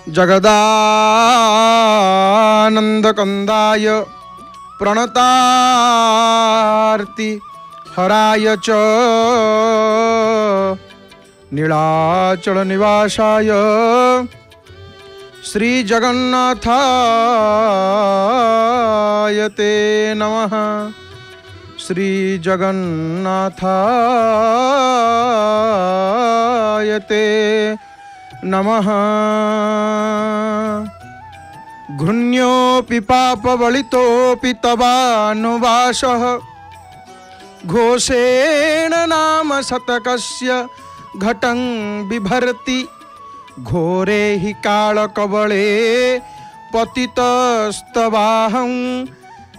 जगदानन्दकन्दाय प्रणतार्ति हराय च नीलाचलनिवासाय श्रीजगन्नाथाय ते नमः। श्रीजगन्नाथाय ते नमः। घृण्योऽपि पापबलितोऽपि तवानुवासः घोषेण नाम शतकस्य घटं बिभर्ति घोरे हि कालकवले पतितस्तवाहं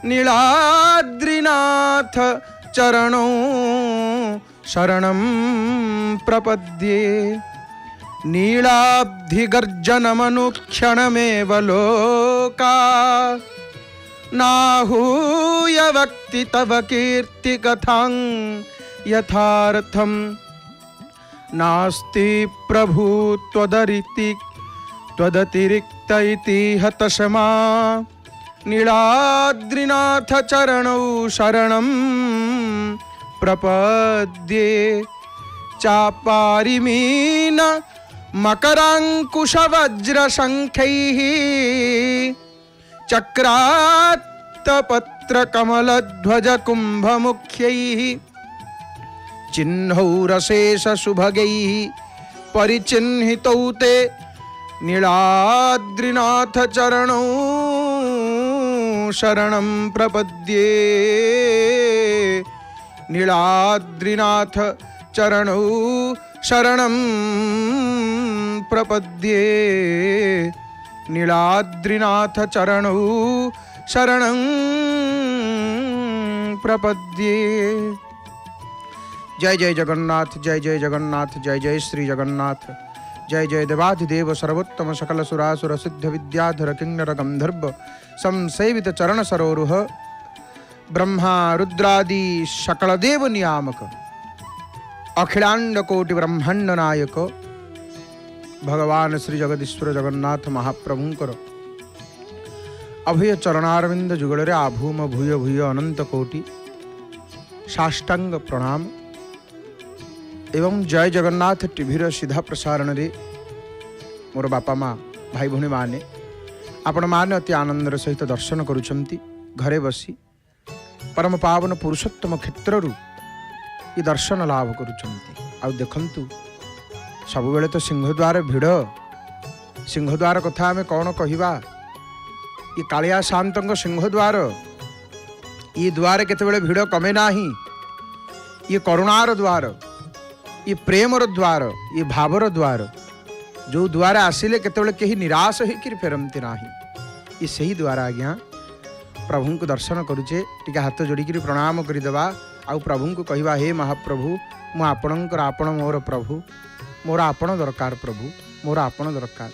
नीलाद्रिनाथ चरणौ शरणं प्रपद्ये। नीलाब्धिगर्जनमनुक्षणमेव लोका नाहूय वक्ति तव कीर्तिकथां यथार्थं नास्ति प्रभु त्वदतिरिक्त इति हतशमा नीलाद्रिनाथ चरणौ शरणं प्रपद्ये। चापारिमीन मकराङ्कुशवज्रशङ्खैः चक्रात्तपत्रकमलध्वजकुम्भमुख्यैः चिह्नौरशेषशुभगैः परिचिह्नितौ ते नीलाद्रिनाथ चरणौ शरणं प्रपद्ये। नीलाद्रिनाथ चरणौ शरणं प्रपद्ये। नीलाद्रिनाथ चरणौ शरणं प्रपद्ये। जय जय जगन्नाथ, जय जय जगन्नाथ, जय जय श्री जगन्नाथ। जय जय देवाधिदेव सर्वोत्तम सकल सुरासुर सिद्ध विद्याधर किन्नर गंधर्व संसेवित चरण सरोरुह ब्रह्मा रुद्रादि सकल देव नियामक अखिलांड कोटि ब्रह्मांड नायक भगवान श्री जगदीश्वर जगन्नाथ महाप्रभुंकर अभय चरणारविंद जुगल आभूम भूय भूय अनंत कोटि साष्टांग प्रणाम एवं जय जगन्नाथ टीवीर सीधा प्रसारण रे मोर बापा माँ भाई भौणी माने आपण माने अति आनंदर सहित दर्शन करुछंती घरे बसी परम पावन पुरुषोत्तम क्षेत्रु ये दर्शन लाभ करुछंती। आ देखंतु सब बेले तो सिंहद्वार भिड़ सिंहद्वार कथा आमे कौन कहिबा ये कालिया शांतंग सिंहद्वार ये द्वार केतेबेले भिड़ कमे नाही। ये करुणार द्वार, ये प्रेमर द्वार, ये भावर द्वार जो द्वार आसिले केतेबेले केही निराश होकर फेरती नाही। ये सही द्वार आज्ञा प्रभु को दर्शन करुचे टिके हाथ जोड़ी प्रणाम करदेवा। आउ प्रभु को कहवा हे महाप्रभु मु आपणकर आपण मोर प्रभु मोर आपण दरकार प्रभु मोर आपण दरकार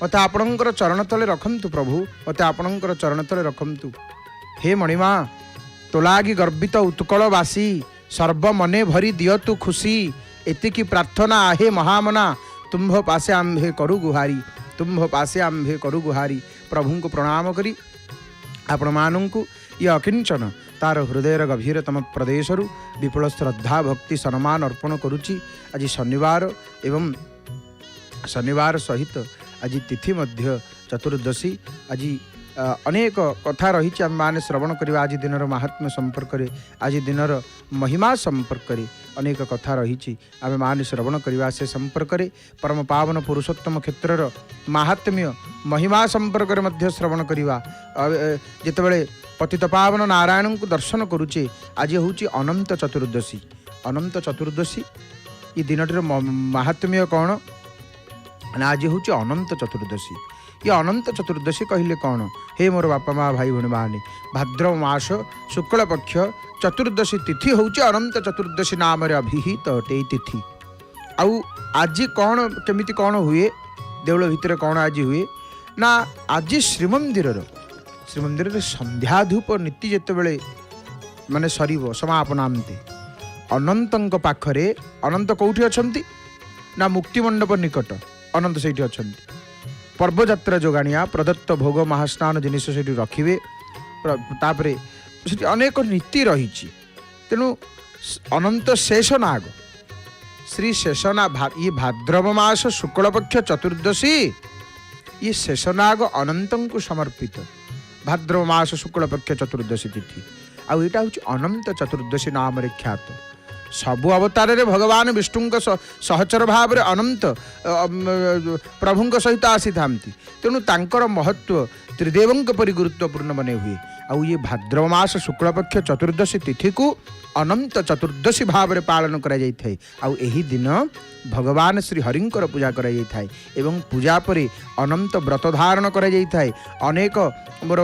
मत आपणकर चरण तले रखंतु प्रभु मत आपणकर चरण तले रखंतु। हे मणिमा तोलागी गर्वित उत्कलवासी सर्व मने भरी दियतु खुशी एतिकी प्रार्थना आहे महामना तुम्भ पासे आम्भे करू गुहारी तुम्भ पासे आम्भे करू गुहारी। प्रभु को प्रणाम करी आपण मानू ये अकिंचन तार हृदयर गभीरतम प्रदेशरु विपुल श्रद्धा भक्ति सम्मान अर्पण करुच्ची। आज शनिवार एवं शनिवार सहित आज तिथि मध्य चतुर्दशी आज अनेक कथा रही आम मैंने श्रवण करवा। आज दिन महात्म्य संपर्क आज दिन महिमा संपर्क अनेक कथा रही आम मैंने श्रवण करवा। से संपर्क परम पावन पुरुषोत्तम क्षेत्र महात्म्य महिमा संपर्क श्रवण करवा। जितेबले पतित पावन नारायण को दर्शन करुचे आज हूँ अनंत चतुर्दशी। अनंत चतुर्दशी ये दिनटीर महात्म्य कौन आज हूँ अनंत चतुर्दशी। ये अनंत चतुर्दशी कहले कौन हे मोर बापा माँ भाई भौणी माने भाद्रव मास शुक्ल पक्ष चतुर्दशी तिथि हूँ अनंत चतुर्दशी नाम अभिहित अटे तिथि। आउ आज कौन केमिति कौन हुए देवल भितर कौन आज हुए ना आज श्रीमंदिर संध्या धूप नीति जितेबले माने सरीब समापनांते अनंत पाखरे अनंत कौटी अछंती ना मुक्तिमंडप निकट अनंत से पर्वयात्रा जोगाणिया प्रदत्त भोग महास्नान जिनिस से रखिए तापर से अनेक नीति रही तेणु अनंत शेषनाग श्री शेषनाग ये भाद्रव मास शुक्लपक्ष चतुर्दशी ये शेषनाग अनंत को समर्पित भाद्रव मास शुक्लपक्ष चतुर्दशी तिथि आउ यहाँ हूँ अनंत चतुर्दशी नाम ख्यात सबु अवतार रे भगवान विष्णु सहचर भाव अनंत प्रभु सहित आसी था तेणु तांकर महत्व त्रिदेवों परि गुरुत्वपूर्ण बने हुए आउ ये भाद्रव मास शुक्लपक्ष चतुर्दशी तिथि को अनंत चतुर्दशी भाव पालन करा जाय थाए आउ एही दिन भगवान श्री हरिंकर पूजा करा जाय थाए एवं पूजा परे अनंत व्रत धारण करा जाय थाए अनेक मोर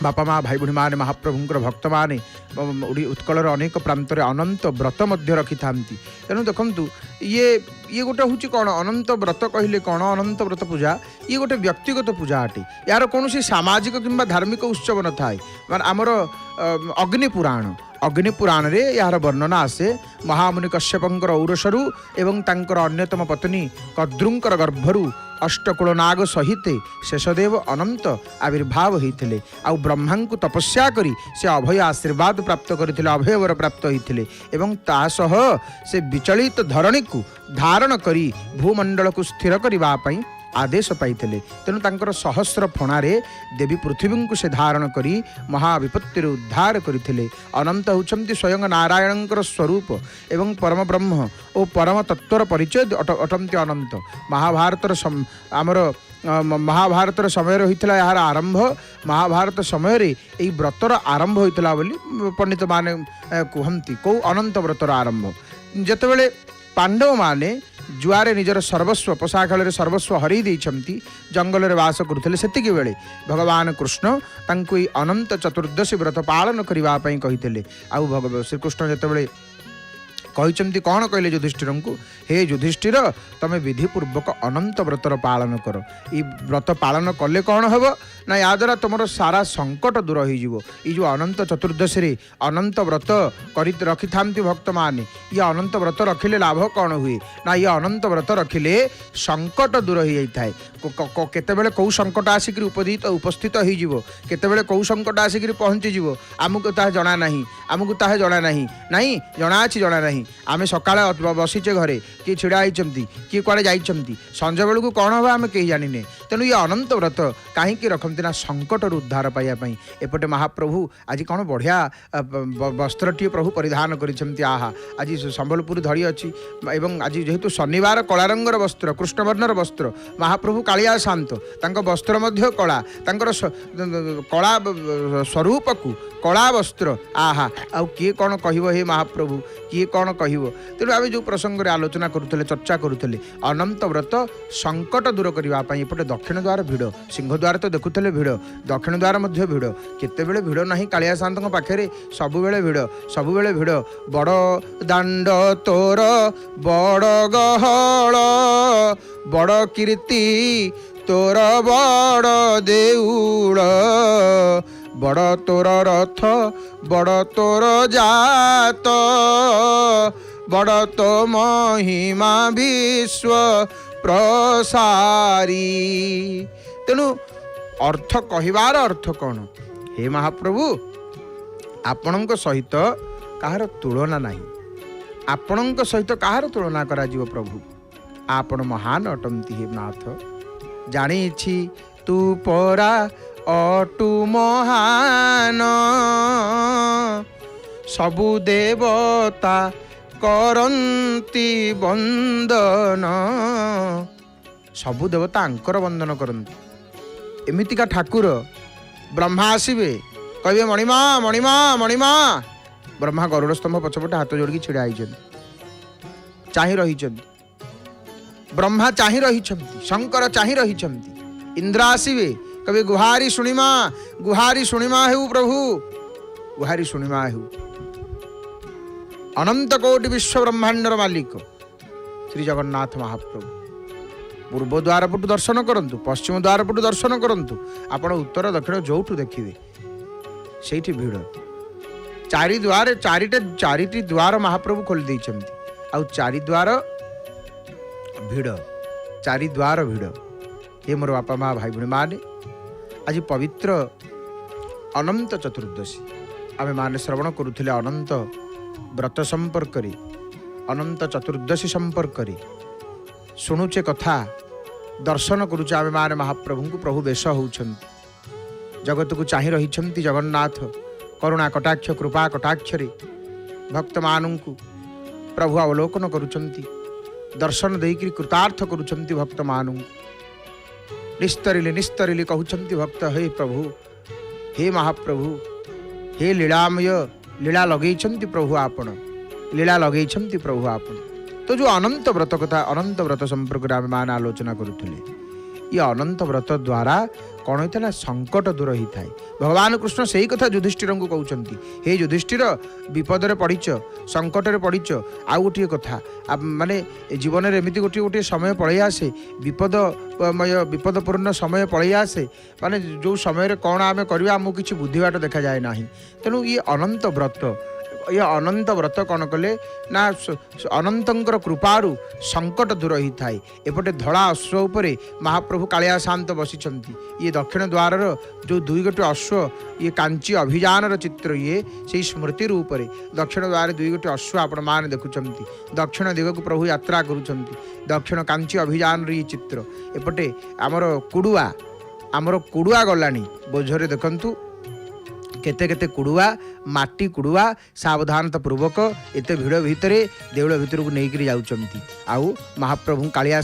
बापा माँ भाई भाई मैंने महाप्रभुंर भक्त मैंने उत्कलर अनेक प्रांत अनंत व्रत रखी था तेणु देखु ये गोटे हूँ कौन अनंत व्रत कहले कौन अनंत व्रत पूजा ये गोटे व्यक्तिगत पूजा अटे यार कौन सामाजिक किंबा धार्मिक उत्सव न थाए माने आमर अग्नि पुराण रे यार वर्णना आसे महामुनि कश्यपंकर औरसरु एवं तांकर अन्यतम पत्नी कद्रुंकर गर्भरु अष्टकुल नाग सहित शेषदेव अनंत आविर्भाव होते आउ ब्रह्मा को तपस्या करी से अभय आशीर्वाद प्राप्त करथिले अभय वर प्राप्त होते एवं तासह से विचलित धरणी को धारण करी भूमंडल को स्थिर करने आदेश पाइथिले तेणु तांकर सहस्र फणारे देवी पृथ्वी को से धारण करी महाविपत्तिर उद्धार करथिले अनंत होचंती स्वयं नारायणकर स्वरूप एवं परम ब्रह्म और परम तत्वर परिचय अटंती अनंत महाभारतर आमर महाभारतर समय होता यार आरंभ महाभारत समय रे यही व्रतर आरंभ होता बोली पंडित माने कहती कौ अनंत व्रतर आरंभ जेतेबेले पांडव माने जुआरे निजर सर्वस्व पोषाखल सर्वस्व हरई देइछंती जंगल रे वास करुथिले सेतिके बेले भगवान कृष्ण तांको ई अनंत चतुर्दशी व्रत पालन करिवा पई कहिथिले आउ भगवान श्री कृष्ण जेतेबेले कहिछंती कौन कहले युधिष्ठिर को हे युधिष्ठिर तमे विधिपूर्वक अनंत व्रतर पालन कर ई व्रत पालन कले कौन हम ना या द्वारा तुम सारा संकट दूर हो जो अनंत चतुर्दशी रे अनंत व्रत कर रखि था भक्त माने ये अनंत व्रत रखिले लाभ कौन हुए ना ये अनंत व्रत रखिले संकट दूर हो जाए केतेबेले कौ संकट आसिक उपस्थित होतेबेले कौ संकट आसिक पहुँची आमको ताहा जना नहीं आमको ताहा जना नहीं नहीं जना अच्छी जना नहीं आमे सकाळे बसीचे घरे किए छिड़ा होती किए कुआड़े जाइछंती संज बेलू कौन हम आम कहीं जानिने तेणु ये अनंत व्रत कहीं रखती ना संकट उद्धार पाइबापी एपटे महाप्रभु आज कौन बढ़िया वस्त्रटीए प्रभु परिधान करिसेंती आहा आज संबलपुर धड़ी अच्छी एवं आज जेहेतु शनिवार कला रंगर वस्त्र कृष्णवर्णर वस्त्र महाप्रभु कालिया शांत तांको वस्त्र मध्य कला तांकर कला स्वरूप को कला वस्त्र आहा आउ किए कौन कहिबो हे महाप्रभु किए कौन कहिबो तेणु आम जो प्रसंग रे आलोचना करुले चर्चा करुले अनंत व्रत संकट दूर करने एपटे दक्षिण द्वार भिड़ सिंह द्वार तो देखुले भिड़ दक्षिण द्वार मध्य भिड़ केतेबेले भिड़ नहीं कालिया शांत पाखे सबुबेले भिड़ बड़ दांड तोर बड़ गहल बड़ कीर्ति तोर बड़ देउल बड़ तोर रथ बड़ तोर जात बड़ तो महिमा विश्व प्रसारी तेणु अर्थ कहिबार अर्थ कौन हे महाप्रभु आपणक सहित कहार तुलना नहीं आपणक सहित कहार तुलना करा जीव प्रभु आपण महान अटंती हे नाथ जानी तू परा अटु महान सबु देवता करंती वंदन सबु देवता आंकर वंदन करंती एमितिका ठाकुर ब्रह्मा आसवे कहे मणिमा मणिमा मणिमा ब्रह्मा गरुड़ स्तंभ पछपटे हाथ जोड़ छिड़ा होती चाह रही ब्रह्मा चाह रही शंकर चाह रही इंद्र आसवे कभी गुहारी शुणिमा हेउ प्रभु गुहारी शुणिमा हेउ अनंत कोटि विश्व ब्रह्मांडर मालिक श्री जगन्नाथ महाप्रभु पूर्व द्वार पटु दर्शन करंतु पश्चिम द्वार पटु दर्शन करंतु आपण उत्तर दक्षिण जोठु देखिए सेठी भिड़ चारि द्वार चारिटी द्वार महाप्रभु खोली देइछंती आउ चारि द्वार भिड़ चारि द्वार भिड़ हे मोर बापा माँ भाई भाई माने आज पवित्र अनंत चतुर्दशी आम मैंने श्रवण करुले अनंत व्रत संपर्क अनंत चतुर्दशी संपर्क शुणुचे कथा दर्शन करुचे आम मैंने महाप्रभु को प्रभु बेश होउछन्ति जगत को चाहि रही जगन्नाथ करुणा कटाक्ष कृपा कटाक्षरे भक्त मानू प्रभु अवलोकन करुचंती दर्शन देकर कृतार्थ करुचंती भक्त मानू निस्तरिले निस्तरिले कहउचंती भक्त हे प्रभु हे महाप्रभु हे लीलामय लीला लगेइछंती प्रभु आपण लीला लगेइछंती प्रभु आपण। तो जो अनंत व्रत कथा अनंत व्रत संपर्क आम मान आलोचना करुले ये अनंत व्रत द्वारा कौन होता है संकट दूर होता है। भगवान कृष्ण से ही कथा युधिष्ठिर को कहते हे युधिष्ठिर विपदरे पड़ीच संकटरे पड़ीच आउ गोटे कथा माने जीवन में एमती गोटे गोटे समय पलि आसे विपदमय विपदपूर्ण समय पलि आसे माने जो समय कौन आम करवा आमको किसी बुद्धिबाट देखा जाए ना। तेणु ये अनंत व्रत ये अनंत व्रत कौन कले ना अनंतर कृपारू संकट दूर होता है। एपटे धड़ा अश्व उपरे महाप्रभु कालिया शांत बसिचंती ये दक्षिण द्वार जो दुई गोटे अश्व ये कांची अभियान चित्र ये से स्मृति रूप दक्षिण द्वार दुई गोटे अश्व आपण मान देखुंती दक्षिण दिग को प्रभु यात्रा करुँच दक्षिण कांची अभियान ये चित्र एपटे आमर कुड़ुआ गलानी बोझरे देखंतु केते केते कुड़ुआ माटी कुड़ुआ सावधानता पूर्वक एते भिड़ भितर देउल भितर को नहीं जाउचंती आउ महाप्रभु कालिया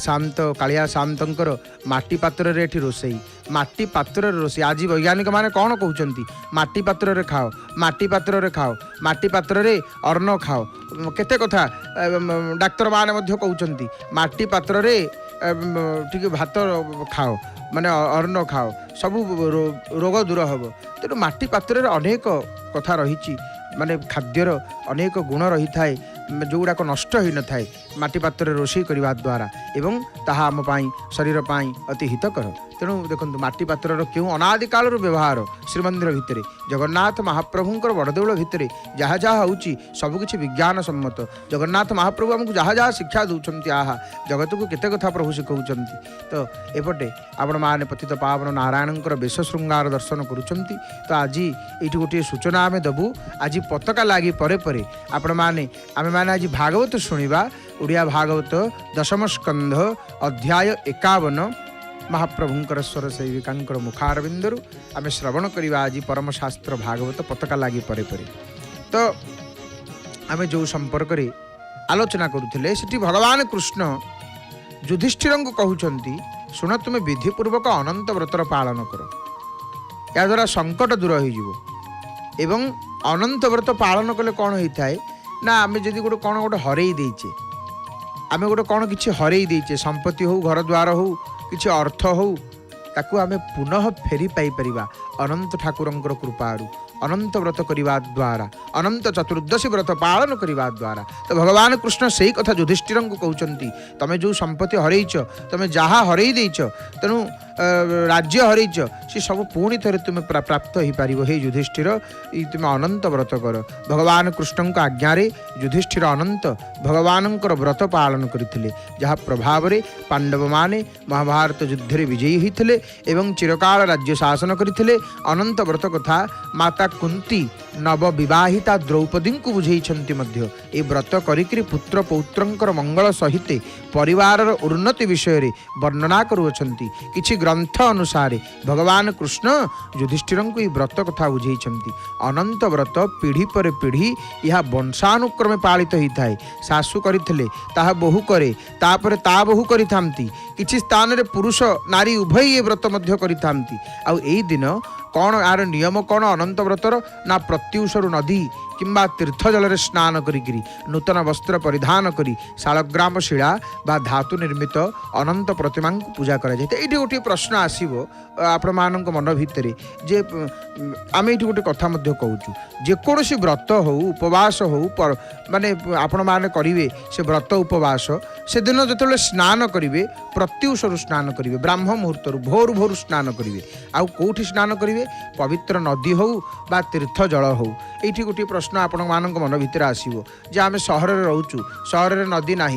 शांतर माटी पात्र रे एठी रोसई माटी पात्र रे रोसई आज वैज्ञानिक माने कौन कहउचंती माटी पात्र रे खाओ माटी पात्र रे खाओ माटी पात्र रे अन्न खाओ केते कथा डाक्तर माने मध्य कहउचंती माटी पात्र रे ठीक भात खाओ माने अन्न खाओ सबू रोग दूर हम। तेणु माटी पात्र अनेक कथा रही माने खाद्यर अनेक गुण रही थाए जोगुड़ाक नष्ट हो न थाए माटी पात्र रोषे करने द्वारा एवं ताहा आम शरीर पाई अति हितकर। तेणु देखो माटी पात्र क्यों अनादि काल व्यवहार श्रीमंदिर भितर जगन्नाथ महाप्रभुंर बड़देउल भितर जहाँ जहाँ होची सबकि विज्ञान सम्मत जगन्नाथ महाप्रभु आमको जहाँ जहाँ शिक्षा दौरान आहा जगत को केते कथा प्रभु शिखाऊँ। तो एपटे आपण मैंने पतित पावन नारायणकर बेश श्रृंगार दर्शन करुँच। तो आज ये गोटे सूचना आम देवु आज पताका लगी परे परे आपण मैंने आम मैंने आज भागवत शुणा ओडिया भागवत दशम स्कंध अध्याय 51 महाप्रभुंकर स्वर सेविका मुखारविंदरु आम श्रवण करवा आज परम शास्त्र भागवत पताका लगी परे परे। तो आम जो संपर्क आलोचना करुले सेठी भगवान कृष्ण युधिष्ठिर को कहउचंती शुण तुम्हें विधिपूर्वक अनंत व्रतर पालन कर या द्वारा संकट दूर हो एवं अनंत व्रत पालन कले कौन होता है ना आम जदि गोटे कौन गोटे हरई देचे आम गोटे कौन किसी हरई देचे संपत्ति हो घर द्वार हो किसी अर्थ हो ताकू आम पुनः फेरी पाई परिबा अनंत ठाकुरंकर कृपारू अनंत व्रत करने द्वारा अनंत चतुर्दशी व्रत पालन करने द्वारा। तो भगवान कृष्ण से ही कथा युधिष्ठिर को कहते तमें जो संपत्ति हरईच तमें जहाँ हरई देच तेणु राज्य हरईच सी सब पुणी थे तुम्हें प्राप्त हो पार हे युधिष्ठिर तुम्हें अनंत व्रत कर। भगवान कृष्ण आज्ञा युधिष्ठिर अनंत भगवान व्रत पालन करते जहाँ प्रभाव में पांडव माने महाभारत युद्ध में विजयी होते एवं चिरकाल राज्य शासन करते अनंत व्रत कथा माता कुंती नव विवाहिता द्रौपदी को बुझेइछन्ति मध्य ए व्रत करिकरी पुत्र पौत्रंकर मंगल सहित परिवार उन्नति विषय रे वर्णना करुअछन्ति। किछि ग्रंथ अनुसार भगवान कृष्ण युधिष्ठिर को व्रत कथा बुझेइछन्ति। अनंत व्रत पीढ़ी पर पीढ़ी यह वंशानुक्रमे पालित होता है। सासु करथिले ताहा बहु करे तापर ता बहु करिथांती किछि स्थान रे पुरुष नारी उभय ये व्रत मध्य करिथांती। आ एई दिन कौन यार नियम कौन अनंत व्रतर ना प्रत्युषरु नदी किंबा तीर्थ जल स्नान करी नूतन वस्त्र परिधान करी शालग्राम शिला बा धातु निर्मित अनंत प्रतिमा को पूजा करा जाए। ये गोटे प्रश्न आसो आपण मान मन भितर जे आम ये गोटे कथा कहूँ जेकोसी व्रत हो उपवास हो माने आपण मैंने करेंगे से व्रत उपवास से दिन जो स्नान करेंगे प्रत्युषरु स्नान करेंगे, ब्राह्म मुहूर्त भोर भोर स्नान करेंगे। आउ कौटी स्नान करेंगे? पवित्र नदी हो बा तीर्थ जल हो। ये गोटे प्रश्न आपण मान मन भितर आसो जे आम सहर में रोचु, सहर में नदी ना,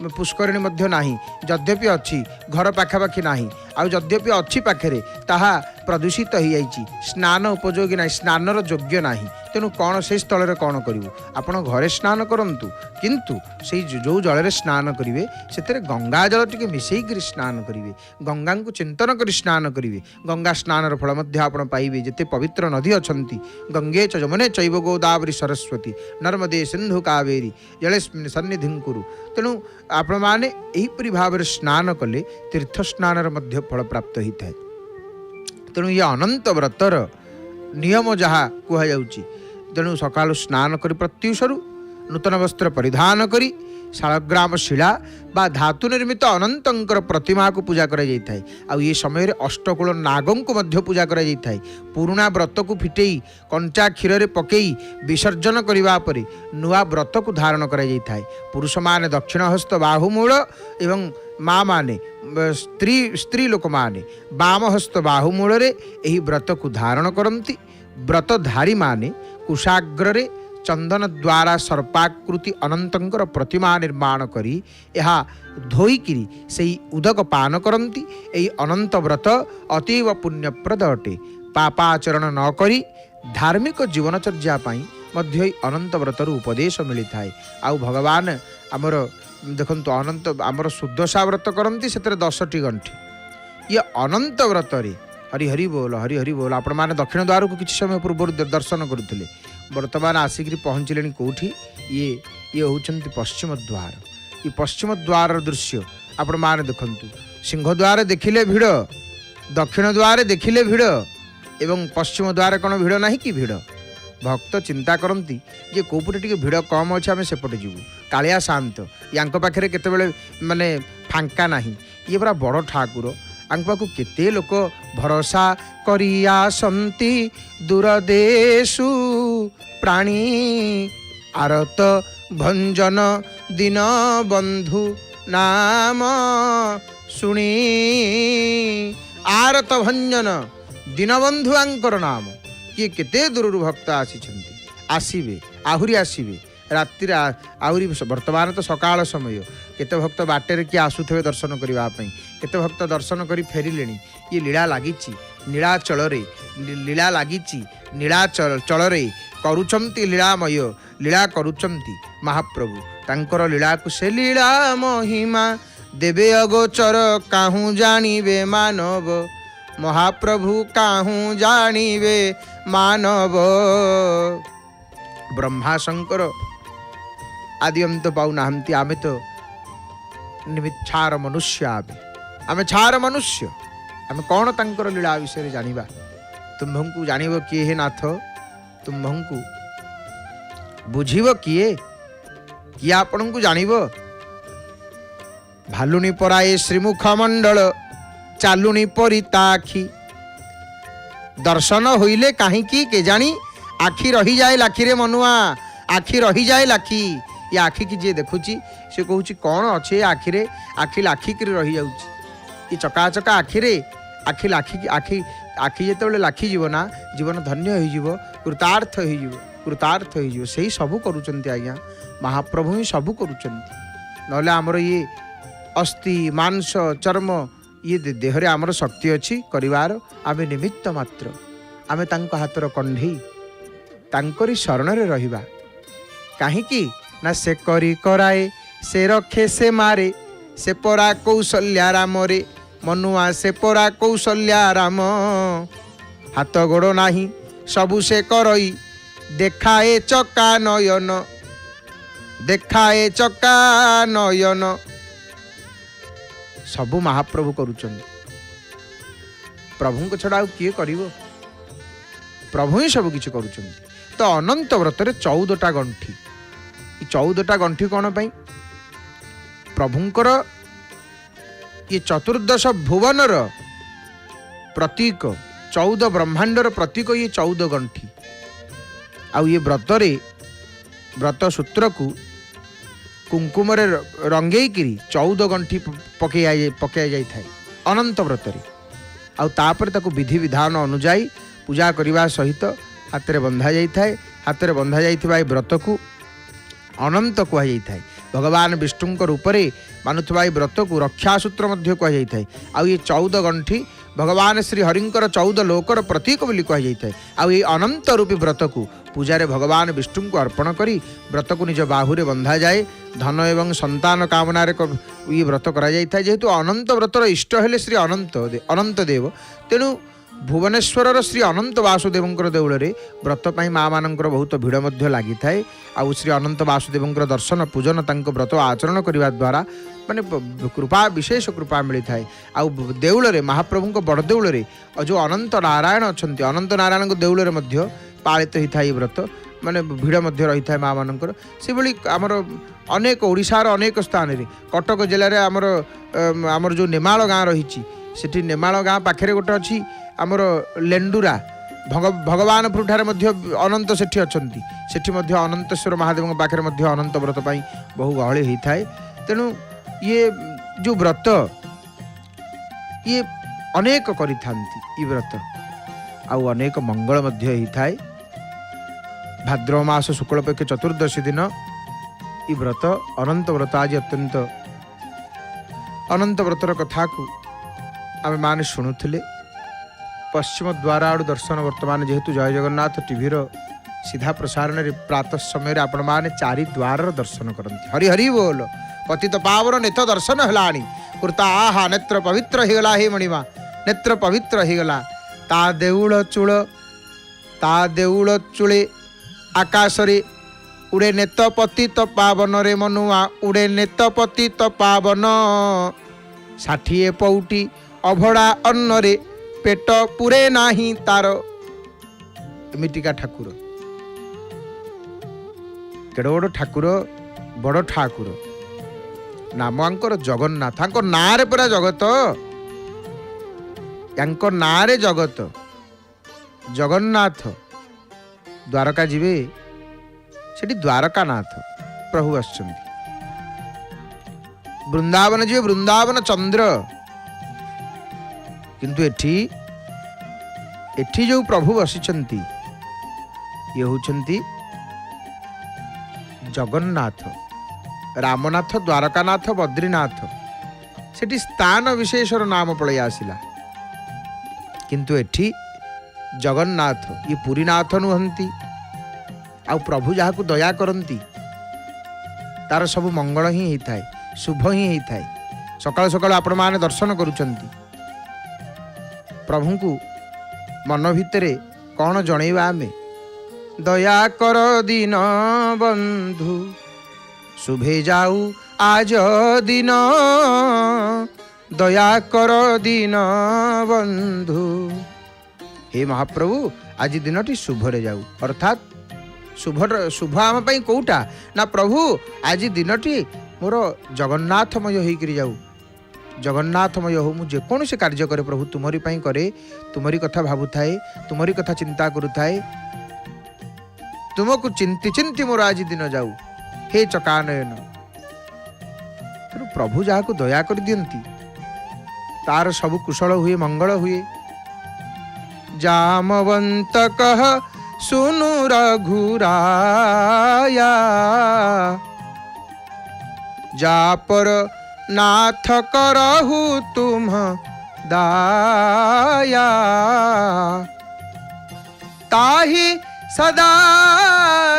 पुष्करिणी ना, यद्यपि अच्छी घर पाखापाखि ना, आउ यद्यपि अच्छी पाखे ताहा प्रदूषित हो जाइए, स्नान उपयोगी ना, स्नानर योग्य ना। तेणु कौन से स्थल में कौन करूँ? आपण घरे स्नान करूँ, किंतु से जो जल स्नान करेंगे से गंगा जल टी मिसेक स्नान करेंगे, गंगा को चिंतन कर स्नान करेंगे। गंगा स्नान फल आप पाइबे। जिते पवित्र नदी अच्छा गंगे च जमुने चैव गोदावरी सरस्वती नर्मदे सिंधु कावेरी जलेस्मिन् सन्निधिं कुरु। तेणु आपण मैंने यहीपरि भाव स्नान कले तीर्थ स्नान फल प्राप्त होता है। तेणु ये अनंत व्रतर नियम जहाँ कहुच्छी। तेणु सकालु स्नान कर प्रत्युषरु नूतन वस्त्र परिधान करी शालग्राम शिला बा धातु निर्मित अनंतर प्रतिमा को पूजा करा जाए। आउ ये समय अष्टकूल नागों को मध्य पूजा करा जाए। पुराणा व्रत को फिटेई कंचा क्षीर में पकई विसर्जन करने पर नुआ व्रत को धारण करा जाए। पुरुष माने दक्षिण हस्त बाहुमूल एवं माँ माने स्त्री लोक माने बाम हस्त बाहुमूल यही व्रत को धारण करती। व्रतधारी माने कुशाग्र चंदन द्वारा सर्पाकृति अनंतर प्रतिमा निर्माण करी यह धोईकिरी से उदक पान करती। यही अनंत व्रत अतीव पुण्यप्रद अटे। पापाचरण न करी धार्मिक जीवनचर्या मध्य अनंत व्रतर उपदेश मिलता है। आउ भगवान आमर देखंतु अनंत आमर सुदशा व्रत करती से 10टी गंठी। ये अनंत व्रत हरि हरि बोल हरि हरि बोल। आपण मैंने दक्षिण द्वार को किसी समय पूर्व दर्शन करुले, वर्तमान आसिक पहुँचले कौटी? ये होचंती पश्चिम द्वार। ये पश्चिम द्वार दृश्य आपण मैंने देखंतु। सिंह द्वार देखिले भिड़, दक्षिण द्वार देखिले भिड़ एवं पश्चिम द्वार कौन भिड़ ना कि भिड़? भक्त चिंता करती जे कौपटे टी भिड़ कम अच्छे आम सेपटे जीवु। कालिया शांत या पाखे केतबेले माने फांका ना। ये पूरा बड़ ठाकुर आंकु केते लोक भरोसा करियासंती दूरदेशु प्राणी आरत भंजन दीन बंधु नाम शुणी। आरत भंजन दीनबंधु आंकर नाम किए केते दूर भक्त आसीबे आहुरी आसीबे राति आहरी वर्तमान तो सकाळ समय केते भक्त बाटेर किए आसुथे दर्शन करने, केते भक्त दर्शन कर फेरिले। ये लीला लगी नीलाचल लीला लगी नीलाचल करुचंती लीलामय लीला करुचंती महाप्रभु। तांकर लीला को से लीला महिमा देवे अगोचर काहू जानिबे मानव। महाप्रभु काहू जानिबे मानव। ब्रह्मा शंकर आदि हम तो पाऊ नाहंती। आमे तो निमिच्छार मनुष्य, आमे छार मनुष्य। आमे कौन तांकर लीला विषय जानिबा? तुम्भंकु जानिब किए हे नाथ? तुम्भंकु बुझिब किए? किए आपण को जानिब? भालुनी पराए श्रीमुख मंडल चालुनी परी ताखी। दर्शन होइले काहे की के जानी आखि रही जाए लाखी रे मनुआ, आखि रही जाए लाखी। ये आखि की जे देखुची से कहूची कौन अच्छे आखिरे? आखि लाखिक रही जाउची। ये चकाचका आखिरे आखि लाखी आखि आखि जेतेबेले लाखी जीव ना जीवन धन्य हो जीव, कृतार्थ हो जीव, कृतार्थ हो जीव। सही सबू करूचंती आज्ञा महाप्रभु ही सबू करूचंती। नले आमर ये अस्थि मांस चर्म ये देहरे आमर शक्ति अच्छी करिवार। आमे निमित्त मात्र, आमे तांको हातर कंढी तांकरी शरण रे रहिबा। काहेकि ना से करी कराए से रखे से मारे से परा कौशल्या राम रे मनुआ से परा कौशल्या राम। हाथ गोड़ नाही सबु से करई देखाए चका नयन, देखाए चका नयन। सबु महाप्रभु करुचंद। प्रभु को छड़ा किए करिवो? प्रभु ही सब किछि करुचंद। तो अनंत व्रत 14टा गंठी। 14टा गंठी कौन पाई? प्रभुंकर ये चतुर्दश भुवनर प्रतीक, 14 ब्रह्मांडर प्रतीक ये 14 गंठी। आउ ये व्रतरे व्रत सूत्र को कुंकुमरे रंगेकरी 14 गंठी पकई जाई थाए अनंत व्रतरे आउे ताकू विधि विधान अनुजाई पूजा करने सहित हाथ में बंधा जाए। हाथ में बंधा जाइथिबा व्रत को अनंत कहुई थाए। भगवान विष्णु रूप में मानुवा व्रत को रक्षासूत्र कहुई थाए। आउ ये 14 गंठी भगवान श्री हरिंकर 14 लोकर प्रतीक बोली कहुई थाए। आउ ये अनंत रूपी व्रत को पूजा भगवान विष्णु को अर्पण करी व्रत को निज बाहुरे बंधा जाए। धन एवं संतान कामना ये व्रत करा जाए। जेहेतु अनंत व्रतर इष्ट हेले श्री अनंत देव तेणु भुवनेश्वर श्री अनंत वासुदेव देउल व्रत माँ मान बहुत भिड़ लगी थाए। आउ श्री अनंत वासुदेव दर्शन पूजन तांको व्रत आचरण करने द्वारा माने कृपा विशेष कृपा मिलता है। आउ देउल महाप्रभु को बड़ देउल जो अनंत नारायण अच्छा अनंत नारायण देउल पालित होता है व्रत माने भिड़ रही है माँ मानकर से भली आमर अनेक ओडिशार अनेक स्थान में कटक जिले में आमर जो नेमाल गाँ रही सेठी नेमाल गाँ पाखे गोटे अच्छी आमर लेंडुरा भगवानपुर ठारे अनंत सेठी अच्छी सेठी अनंतेश्वर महादेव पाखे अनंत व्रत बहु गहली होता है। तेणु ये जो व्रत ये अनेक करी व्रत आउ अनेक मंगल होता है। भाद्रव मास शुक्लपक्ष चतुर्दशी दिन ये व्रत अनंत व्रत आज अत्यंत अनंत व्रतर कथा को आम माने शुणुले। पश्चिम द्वार आड़ दर्शन वर्तमान जेहेतु जय जगन्नाथ टीवी सीधा प्रसारण प्रातः समय आपण मैंने 4 द्वार दर्शन करती। हरि हरि बोल पतित पावन नेत दर्शन है कुर्ता आहा नेत्र पवित्र होगला। हे मणिमा नेत्र पवित्र होगला। ता देउल चूले आकाश रे उड़े नेत पतित पावन रे मनुआ उड़े नेत पतित पावन 60 पौटी अभड़ा अन्न रे पेट पुरे नाही तार। एमिटिका ठाकुर केड़ बड़ ठाकुर बड़ ठाकुर नाम आंकर जगन्नाथ आंकर नारे पूरा जगत यांकर नारे जगत जगन्नाथ। द्वारका जीवे सेठी द्वारकानाथ प्रभु आछंती। वृंदावन जीवे वृंदावन चंद्र किंतु एठी जो प्रभु बसिचंती ये होचंती जगन्नाथ रामनाथ द्वारकानाथ बद्रीनाथ। सेठी स्थान विशेषर नाम पलि आसिला किंतु एठी जगन्नाथ ये पुरीनाथ नुहंती। आउ प्रभु जहाँ को दया करती तार सब मंगल ही होता है शुभ ही होता है। सकाल सकाल आपण माने दर्शन करुचंती प्रभु को मन भितरे कौन जनइबा आमे दया कर दीन बंधु शुभे जाऊ आज दिन दया कर दीन बंधु। हे महाप्रभु आज दिनटी शुभरे जाऊ अर्थात शुभ आम पाई कोटा ना प्रभु आज दिनटी मोर जगन्नाथमय होकर जाऊ जगन्नाथमय हो मुझे कौन से कार्य करे प्रभु तुमरी पाई करे तुमरी कथा भावु थाए तुमरी कथा चिंता करू थाए तुमको चिंती चिंती मोर आज दिन जाऊ हे चकानयन। तेणु प्रभु जहाँ को दया कर दियंती तार सब कुशल हुए मंगल हुए। जामवंत कह सुनु रघुराया जा पर नाथ करहु तुम दाया ताहि सदा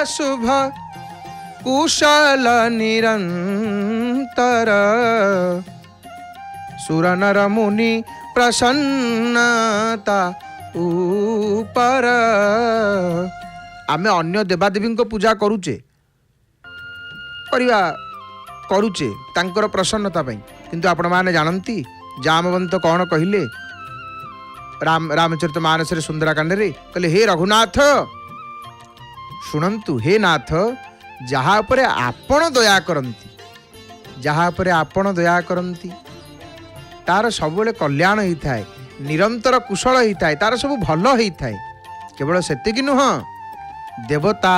शुभ कुशल निरंतर सुर नर मुनि प्रसन्नता ऊपर। आमे अन्य देवादेवी को पूजा करुचे करुचे तांकर प्रसन्नता पाई किंतु आपण माने जानती जामवंत कौन कहिले रामचरित मानस सुंदराकांड रे कहले हे रघुनाथ शुणंतु हे नाथ जहाँ पर आपण दया करती जहाँ पर आपण दया करती तार सबुले कल्याण होता है निरंतर कुशल होता है तार सब भल होता है। केवल सेतिकी नुह देवता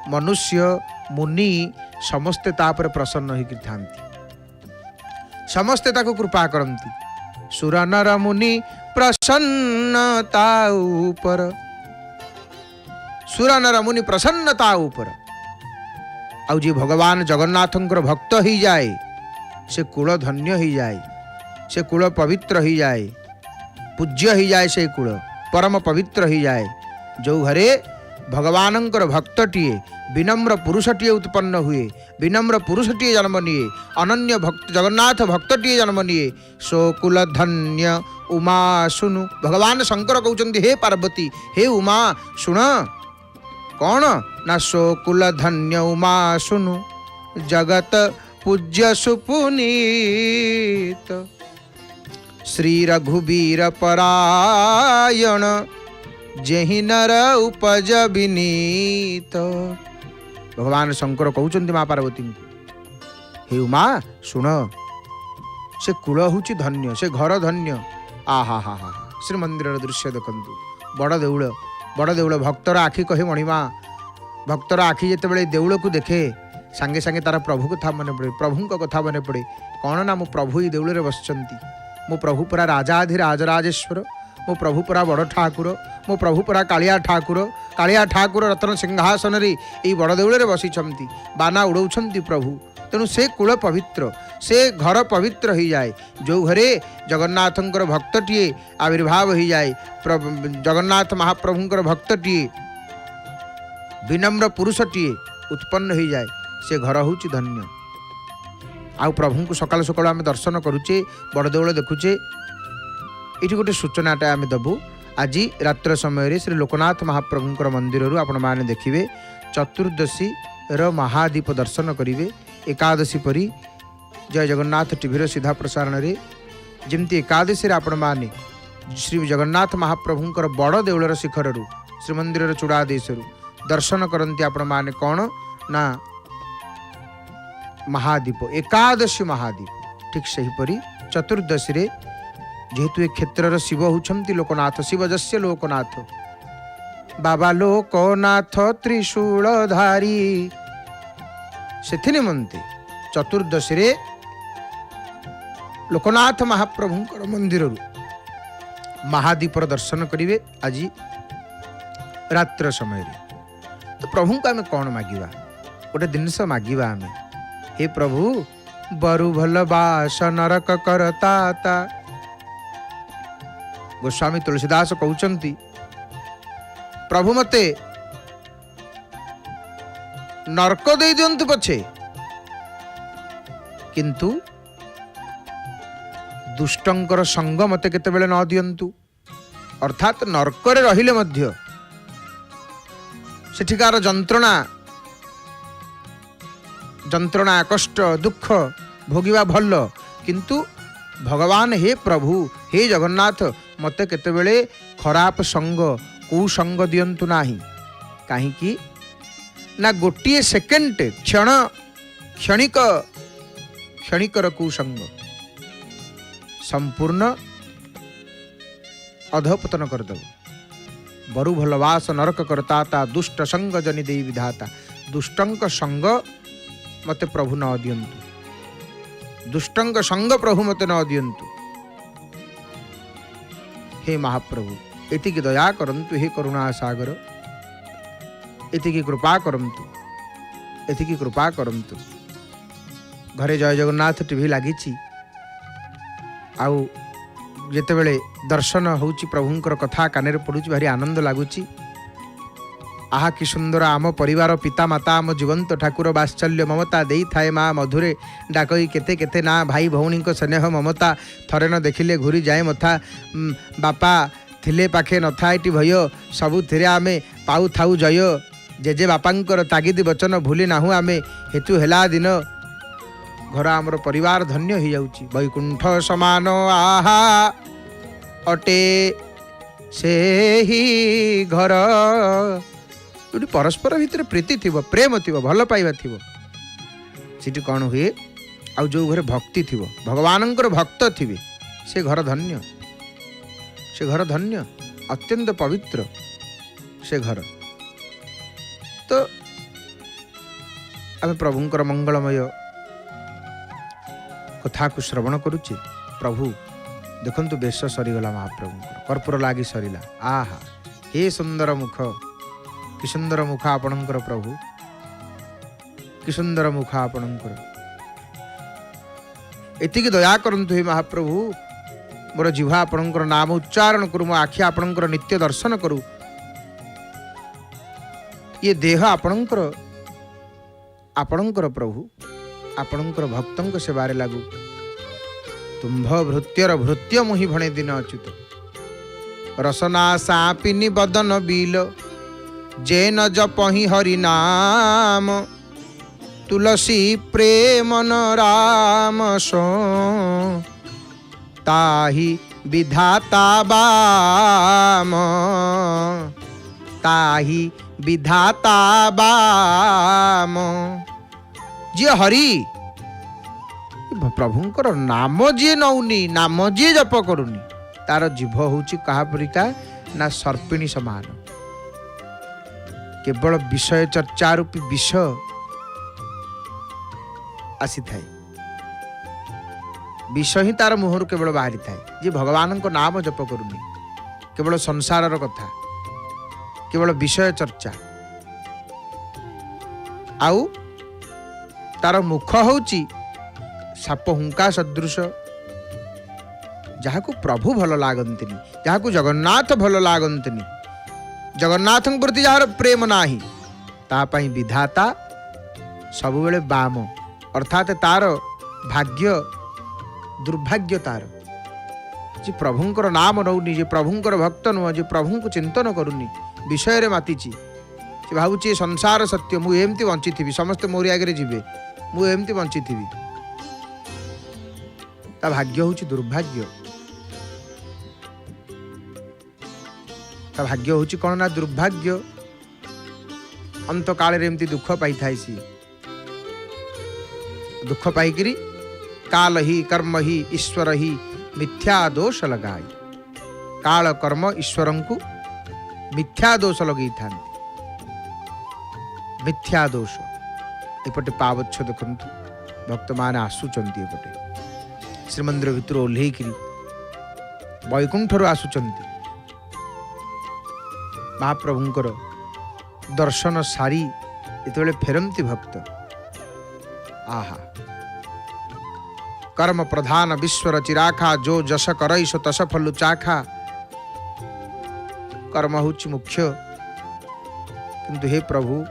मनुष्य मुनि समस्ते तापर प्रसन्न होकर थांती, समस्ते ताको कृपा करती। सुर नर मुनि प्रसन्नता ऊपर, सुर नर मुनि प्रसन्नता ऊपर। आउ जी भगवान जगन्नाथंकर भक्त ही जाए से कुल धन्य ही जाए, से कुल पवित्र ही जाए, पूज्य ही जाए, से कुल परम पवित्र ही जाए। जो घरे भगवानंकर भक्तटीए विनम्र पुरुषटीए उत्पन्न हुए, विनम्र पुरुषटीए जन्म निए, अनन्य भक्त जगन्नाथ भक्तटीए जन्म निए, सो कुल धन्य उमा सुनु। भगवान शंकर कहते हे पार्वती, हे उमा सुन कौन ना सो कुल धन्य उमा सुनु, जगत पूज्य सुपुनीत, श्री रघुबीर परायण, जेहि नर उपज विनीत। भगवान शंकर कहते माँ पार्वती हे उमा शुण, से कूल हूँ धन्य, से घर धन्य। आहा हा हा श्रीमंदिर दृश्य देखु, बड़ देउल, बड़ देउल भक्तर आखि कहे मणिमा, भक्तर आखि जिते देउल को देखे सांगे सांगे तार प्रभु कथा मन पड़े, प्रभु कथा मन पड़े। कौन ना मो प्रभु ये देउल बसचंती, मो प्रभु पुरा राजाधि राजराजेश्वर, मो प्रभु पुरा बड़ ठाकुर, मो प्रभु पुरा कालिया ठाकुर, कालिया ठाकुर रत्न सिंहासन रे ई बड़ देउल बसी बाना उड़ौछंती प्रभु। तेणु से कूल पवित्र, से घर पवित्र हो जाए। जो घरे जगन्नाथंकर भक्तटीए आविर्भाव हो जाए, जगन्नाथ महाप्रभुंकर भक्तटीए विनम्र पुरुषटीए उत्पन्न हो जाए, से घर हूँ धन्य। आउ प्रभु को सकाल सकाल आम दर्शन करुचे, बड़ देउल देखुचे। ये गोटे सूचनाटा आम दबू। आज रात्र समय श्री लोकनाथ महाप्रभुंकर मंदिर आपण मैंने देखिए चतुर्दशी महादीप दर्शन करेंगे। एकादशी परी जय जगन्नाथ टीवी सीधा प्रसारण रे जमती एकादशी आपण मैंने श्री जगन्नाथ महाप्रभुंकर बड़ देउलर शिखर श्रीमंदिर चूड़ादेश दर्शन करती आपण मैंने कौन ना महादीप, एकादशी महादीप। ठीक से हीपरी चतुर्दशी रे जेहेतु ए क्षेत्र शिव होती लोकनाथ, शिवजस्य लोकनाथ, बाबा लोकनाथ त्रिशूलधारी, से निमंते चतुर्दशी रे लोकनाथ महाप्रभुंकर मंदिर महादीपर दर्शन करेंगे आज रात्र समय रे। तो प्रभु को आम कौन मागिबा, गोटे जिनस मागिबा आम, हे प्रभु बरु भल बास नरक करताता। गोस्वामी तुलसीदास कहउचंती प्रभु मते नरक दे दियंतु पछे, किंतु दुष्टंकर संग मते केतेबेले न दियंतु। अर्थात नरकरे रहिले मध्य सेठिकार जंत्रणा जंत्रणा कष्ट दुख भोगिबा भल, किंतु भगवान हे प्रभु हे जगन्नाथ मते केतेबेले खराब संग कुसंग दियंतु नाही। काहींकि ना गोटे सेकेंड क्षण क्षणिक क्षणिकर कुसंग संपूर्ण अधपतन करदेव। बरु भलवास नरक करताता, दुष्ट संग जनि देई विधाता। दुष्टंक संग मते प्रभु न दियंतु, दुष्टंक संग प्रभु मते न दियंतु। हे महाप्रभु एतिकी दया करंतु, हे करुणा सागर एतिकी कृपा करंतु, एतिकी कृपा करंतु। घरे जय जगन्नाथ टीवी लागिछि, आउ जेतेबेले दर्शन होउछि प्रभुंकर कथा कानेरे पडुछि भारी आनंद लागुछि। आहा कि सुंदर आम परिवार पिता माता आम जीवंत ठाकुर वात्सल्य ममता देई थाए माँ मधुरे डाकई केते केते ना भाई भौणी स्नेह ममता थरे न देखिले घूरी जाए मथा। बापा थिले पाखे न था एटी भय सबु थिरे आमे पाऊ थाऊ जय। जेजे बापांकर तागिद वचन भूली नाहु आमे हेतु हेला दिन। घर आमर परिवार धन्य हो जाउछि। वैकुंठ समान आहा अटे से ही घर, जो परस्पर भितर प्रीति थी, प्रेम थी, भल पाइबा थी, सीटी कौन हुए आउ जो घर भक्ति थी, भगवानंकर भक्त थे, से घर धन्य, से घर धन्य, अत्यंत पवित्र से घर। तो आम प्रभुंकर मंगलमय कथा को श्रवण करुचे। प्रभु देखंतु बेश सरीगला महाप्रभुंकर कर्पूर लागी सरीला। आहा हे सुंदर मुख, कि सुंदर मुख आपणकर प्रभु, कि सुंदर मुख आपणकर। एतिकी दया करंतु हे महाप्रभु, मोर जिह्वा आपणकर नाम उच्चारण करू, मो आखि आपणकर नित्य दर्शन करू, ये देह आपणकर आपणकर प्रभु, आपणकर भक्तंक सेवारे लागू। तुम्भ भृत्यर भृत्य मुहि भणे दिन अच्युत, रसना सापिनी बदन बील, जेन जपहि हरि नाम, तुलसी प्रेमन राम सो, ताहि विधाता बाम, ताहि विधाता बाम। जी हरि प्रभुंकर नाम जी नौनी, नाम जी जप करुनी, तार जीभ होची कहा परिका ना सर्पिणी समान। केवल विषय चर्चा रूपी विष आसी थाए, विष ही तार मुहर केवल बाहरी थाए। जी भगवान को नाम जप करुनी, केवल संसार कथा, केवल विषय चर्चा, आउ तार मुख होची साप हुंका सदृश, जहाँ को प्रभु भल लागंतिनी, जहाँ को जगन्नाथ भल लागंतिनी, जगन्नाथ प्रति जार प्रेम नाही, तापाई विधाता सबुबेले बाम, अर्थात तार भाग्य दुर्भाग्य तार। जे प्रभुंकर नाम नौनी, जे प्रभुंकर भक्त नुह, जे प्रभु को चिंतन करुनी, विषय रे मातिची, से भावुची संसार सत्य, मु एमती बंची थी, समस्ते मोरी आगे जीवे, मु एमती बंची थी, ता भाग्य होची दुर्भाग्य। ता भाग्य होची कौन ना दुर्भाग्य, अंत काल रे एमती दुख पाई थाई, सी दुख पाईकरी काल ही कर्म ही ईश्वर ही मिथ्या दोष लगाई। काल कर्म ईश्वर को मिथ्या दोष लगे था, मिथ्या दोष। एपटे पावच्छ देखंतु भक्त मान आसुचंती, एपटे श्रीमंदिर भितर ओह्लैकरी वैकुंठर आसुचंती, महाप्रभुंकर दर्शन सारी इतबेले फेरंती भक्त। आहा कर्म प्रधान विश्वर चिराखा, जो जस करई सो तस फलु चाखा। कर्म होची मुख्य, किंतु हे प्रभु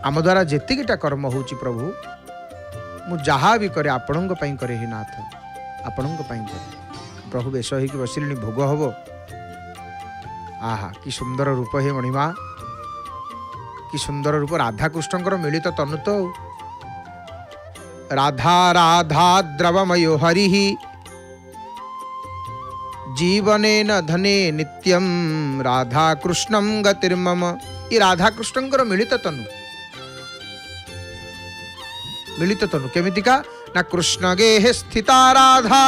आम द्वारा जेतिकिटा कर्म होची प्रभु, मु जहाँ भी करे आपणंक पई करे, हे नाथ आपणंक पई करे। प्रभु बेश होइकि बसिलिनी, भोग हबो। आहा कि सुंदर रूप हे मणिमा, कि सुंदर रूप राधा कृष्णंकर मिलित तनु तो। राधा राधा द्रवमयो हरिः, जीवनेन धने नित्यं, राधा कृष्णं गतिर्मम। ये राधा कृष्णंकर मिलित तनु, मिलित तनु केमितिका ना कृष्ण गेह स्थिता राधा,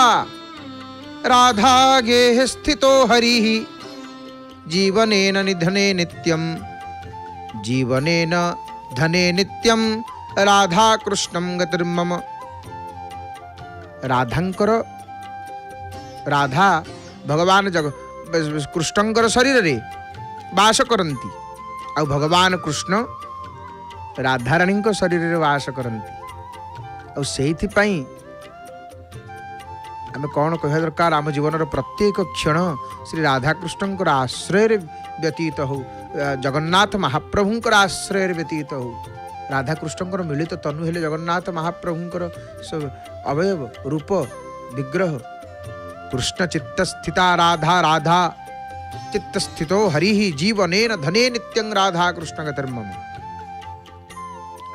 राधा गेह स्थितो हरिः, जीवनेन निधने नित्यं, जीवनेन धने नित्यं, राधा कृष्णं गतिर्मम। राधांकर राधा भगवान जग कृष्णंकर शरीर रे वास करंती, आ भगवान कृष्ण राधाराणी शरीर रे वास करंती। और सेहिथि पई आमे कौन कह दरकार, आम जीवन प्रत्येक क्षण श्री राधाकृष्णंकर आश्रय व्यतीत हो, जगन्नाथ महाप्रभुंकर आश्रय व्यतीत हो। राधाकृष्णंकर मिलित तनु हेले जगन्नाथ महाप्रभुंकर सब अवयव रूप विग्रह। कृष्ण चित्त स्थिता राधा, राधा चित्त स्थितो हरि, जीवनेन धने नित्यं, राधा कृष्ण गतिर्मम।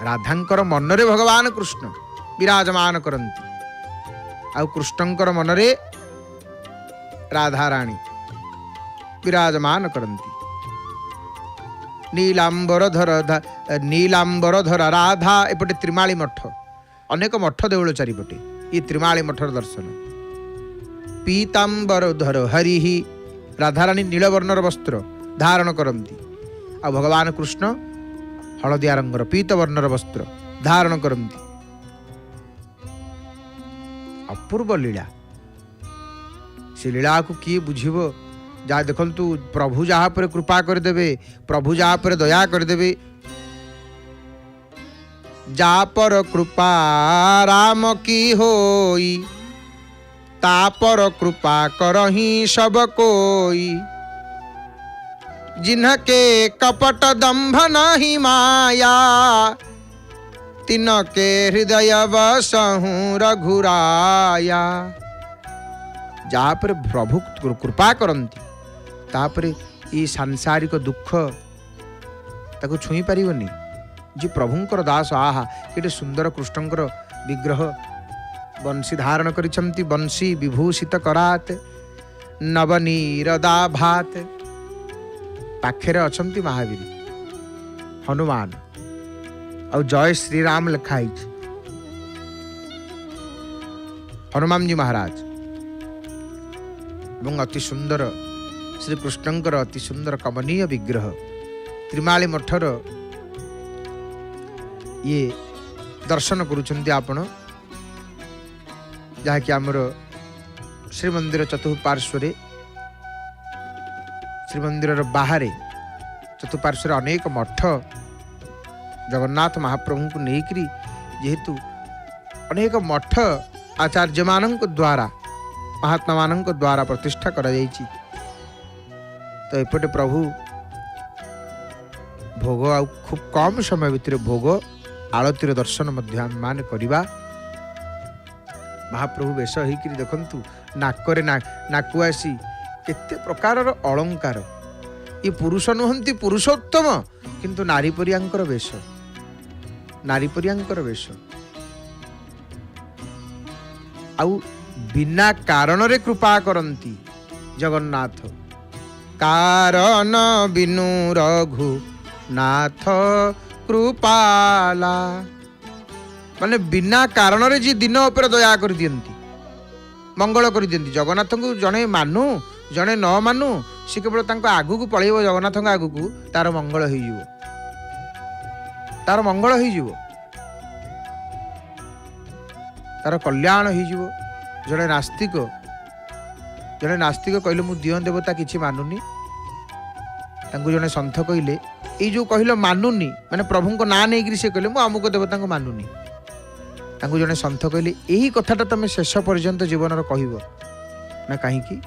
राधांकर मनरे भगवान कृष्ण विराजमान करंती, आ कृष्णंकर मनरे राधाराणी विराजमान करंती। नीलांबरधर राधा, एपटे त्रिमाली मठ, अनेक मठ देउल चारिपटे, ये त्रिमाली मठर दर्शन। पीतांबरधर हरि, राधाराणी नीलवर्णर वस्त्र धारण करंती, आ भगवान कृष्ण हलदिया रंगर पीत वर्णर वस्त्र धारण करती। अपूर्व लीला। से लीला को किए बुझिब? जहाँ देखंतु प्रभु जहाँ पर कृपा करदेवे, प्रभु जहाँ पर दया करदेवे, जा पर कृपा राम की होई, ता पर कृपा करही सब कोई। जिन्हके कपट दंभ नहीं माया, तिनके हृदय बसहु रघुराया। जहाँ पर प्रभु कृपा करती तापरे ये सांसारिक दुख ताको छुई पारिबनी। जी प्रभुंकर दास आहा केटे सुंदर कृष्णंकर विग्रह बंशी धारण करिछंती, बंशी विभूषित करात नवनीरदा भात। पाखेरे अछंती महावीर हनुमान और जय श्री राम लिखाई हनुमान जी महाराज एवं अति सुंदर श्री कृष्णंकर अति सुंदर कमनीय विग्रह त्रिमाली मठर ये दर्शन करुछंती आपण, जहाँकि आमर श्रीमंदिर चतुर्पार्श्वरे श्रीमंदिर बाहर चतुर्पार्श्वर अनेक मठ जगन्नाथ महाप्रभु को लेकर जेहेतु अनेक मठ आचार्य मानक द्वारा महात्मा मानक द्वारा प्रतिष्ठा करा जायछि। तो एपटे प्रभु भोग आ खूब कम समय भितर भोग आलतीर दर्शन मध्य आम मान करिबा। महाप्रभु वेश होकर देखंतु नाकरे नाकु आसी केते प्रकार अलंकार। ये पुरुष नुहंती पुरुषोत्तम किंतु नारी परियांकर वेश, नारी परियांकर वेश। आउ बिना कारण रे कृपा करंती जगन्नाथ। कारण बिनु रघु नाथ कृपाला। माने बिना कारण रे जी दिन उपर दया कर दियंती, मंगल कर दियंती। जगन्नाथ को जने मानु जने न मानु से केवल तांको आगु को पळेइबो, जगन्नाथ आगु को तार मंगल होई जिवो, तार मंगल होई जिवो, तार कल्याण होई जिवो। जने नास्तिक कहले मु दियो देवता किछि मानुनी, तांको जने संत कहले ए जो कहलो मानुनी माने प्रभु को ना नहीं से कहले मु अमुक देवता को मानुनी। तांको जने संत कहले एही कथाटा तमे शेष पर्यंत जीवन रो कहइबो ना, काहे कि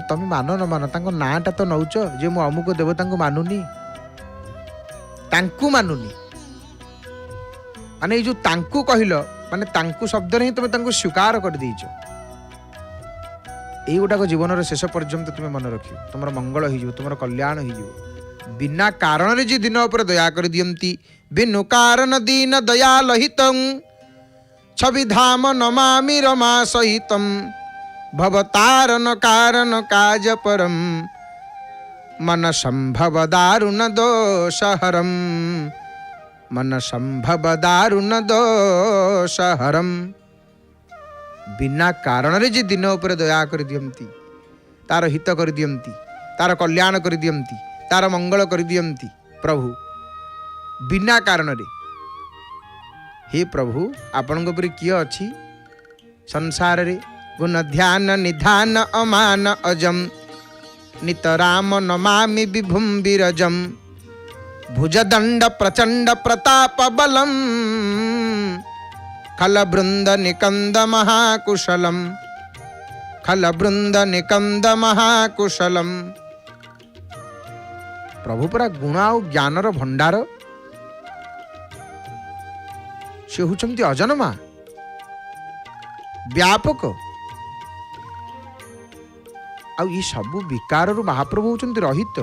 तमे मानो न मानो तांको नाटा तो नौच जे मु अमुक देवता को मानुनी, तांकु मानुनी। माने जो तांकु कहलो माने तांकु शब्द रे तमे तांकु स्वीकार कर दीचो। एही गोटा को जीवन रो शेष पर्यंत तुमे मन रखियो, तुमर मंगल होई जिवो, तुमर कल्याण होई जिवो। बिना कारण रे जी दिन उपर दया कर दियंती। बिनु कारण दीन दयाल हितं, छवि धाम नमामि रमा सहितं। भवतारण कारण काज परम, मन संभव दारुण दोषहरम। मन संभव दारुण दोषहरम। बिना कारण रे जी दिन उपर दया कर दियंती, तार हित कर दियंती, तार कल्याण कर दियंती, तार मंगल कर दियंती प्रभु बिना कारण रे। हे प्रभु आपण को पर किए अछि संसार रे? गुण ध्यान निधान अमान अजम, नितराम नमामि विभुम विरजम। भुजदंड प्रचंड प्रताप बलम, खल बृंद निकंद महाकुशलम। खल बृंद निकंद महाकुशलम। प्रभु परा गुण आउ ज्ञानर भंडार, से होचंती अजन्मा व्यापक। आउ ये सबु विकार महाप्रभु होचंती रहित।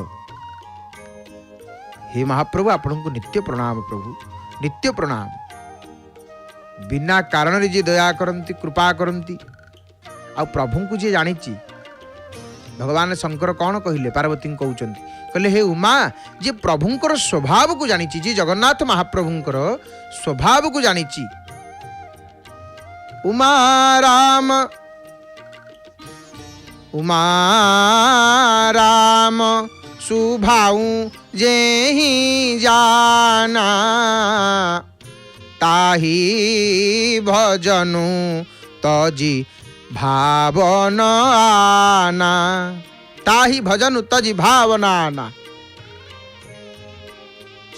हे महाप्रभु आपन को नित्य प्रणाम, प्रभु नित्य प्रणाम। बिना कारण रे जी दया करंती, कृपा करंती। आ प्रभु को जी जानिची भगवान शंकर कौन कहले? पार्वती कहउचंती, कहले हे उमा जे प्रभुंकर स्वभाव को जानिची, जे जगन्नाथ महाप्रभुंकर स्वभाव को जानिची। उमा राम उमा राम सुभाऊ जेहि जाना ताही भजनु तजी भावना आना ताही भजनु तजी भावना आना।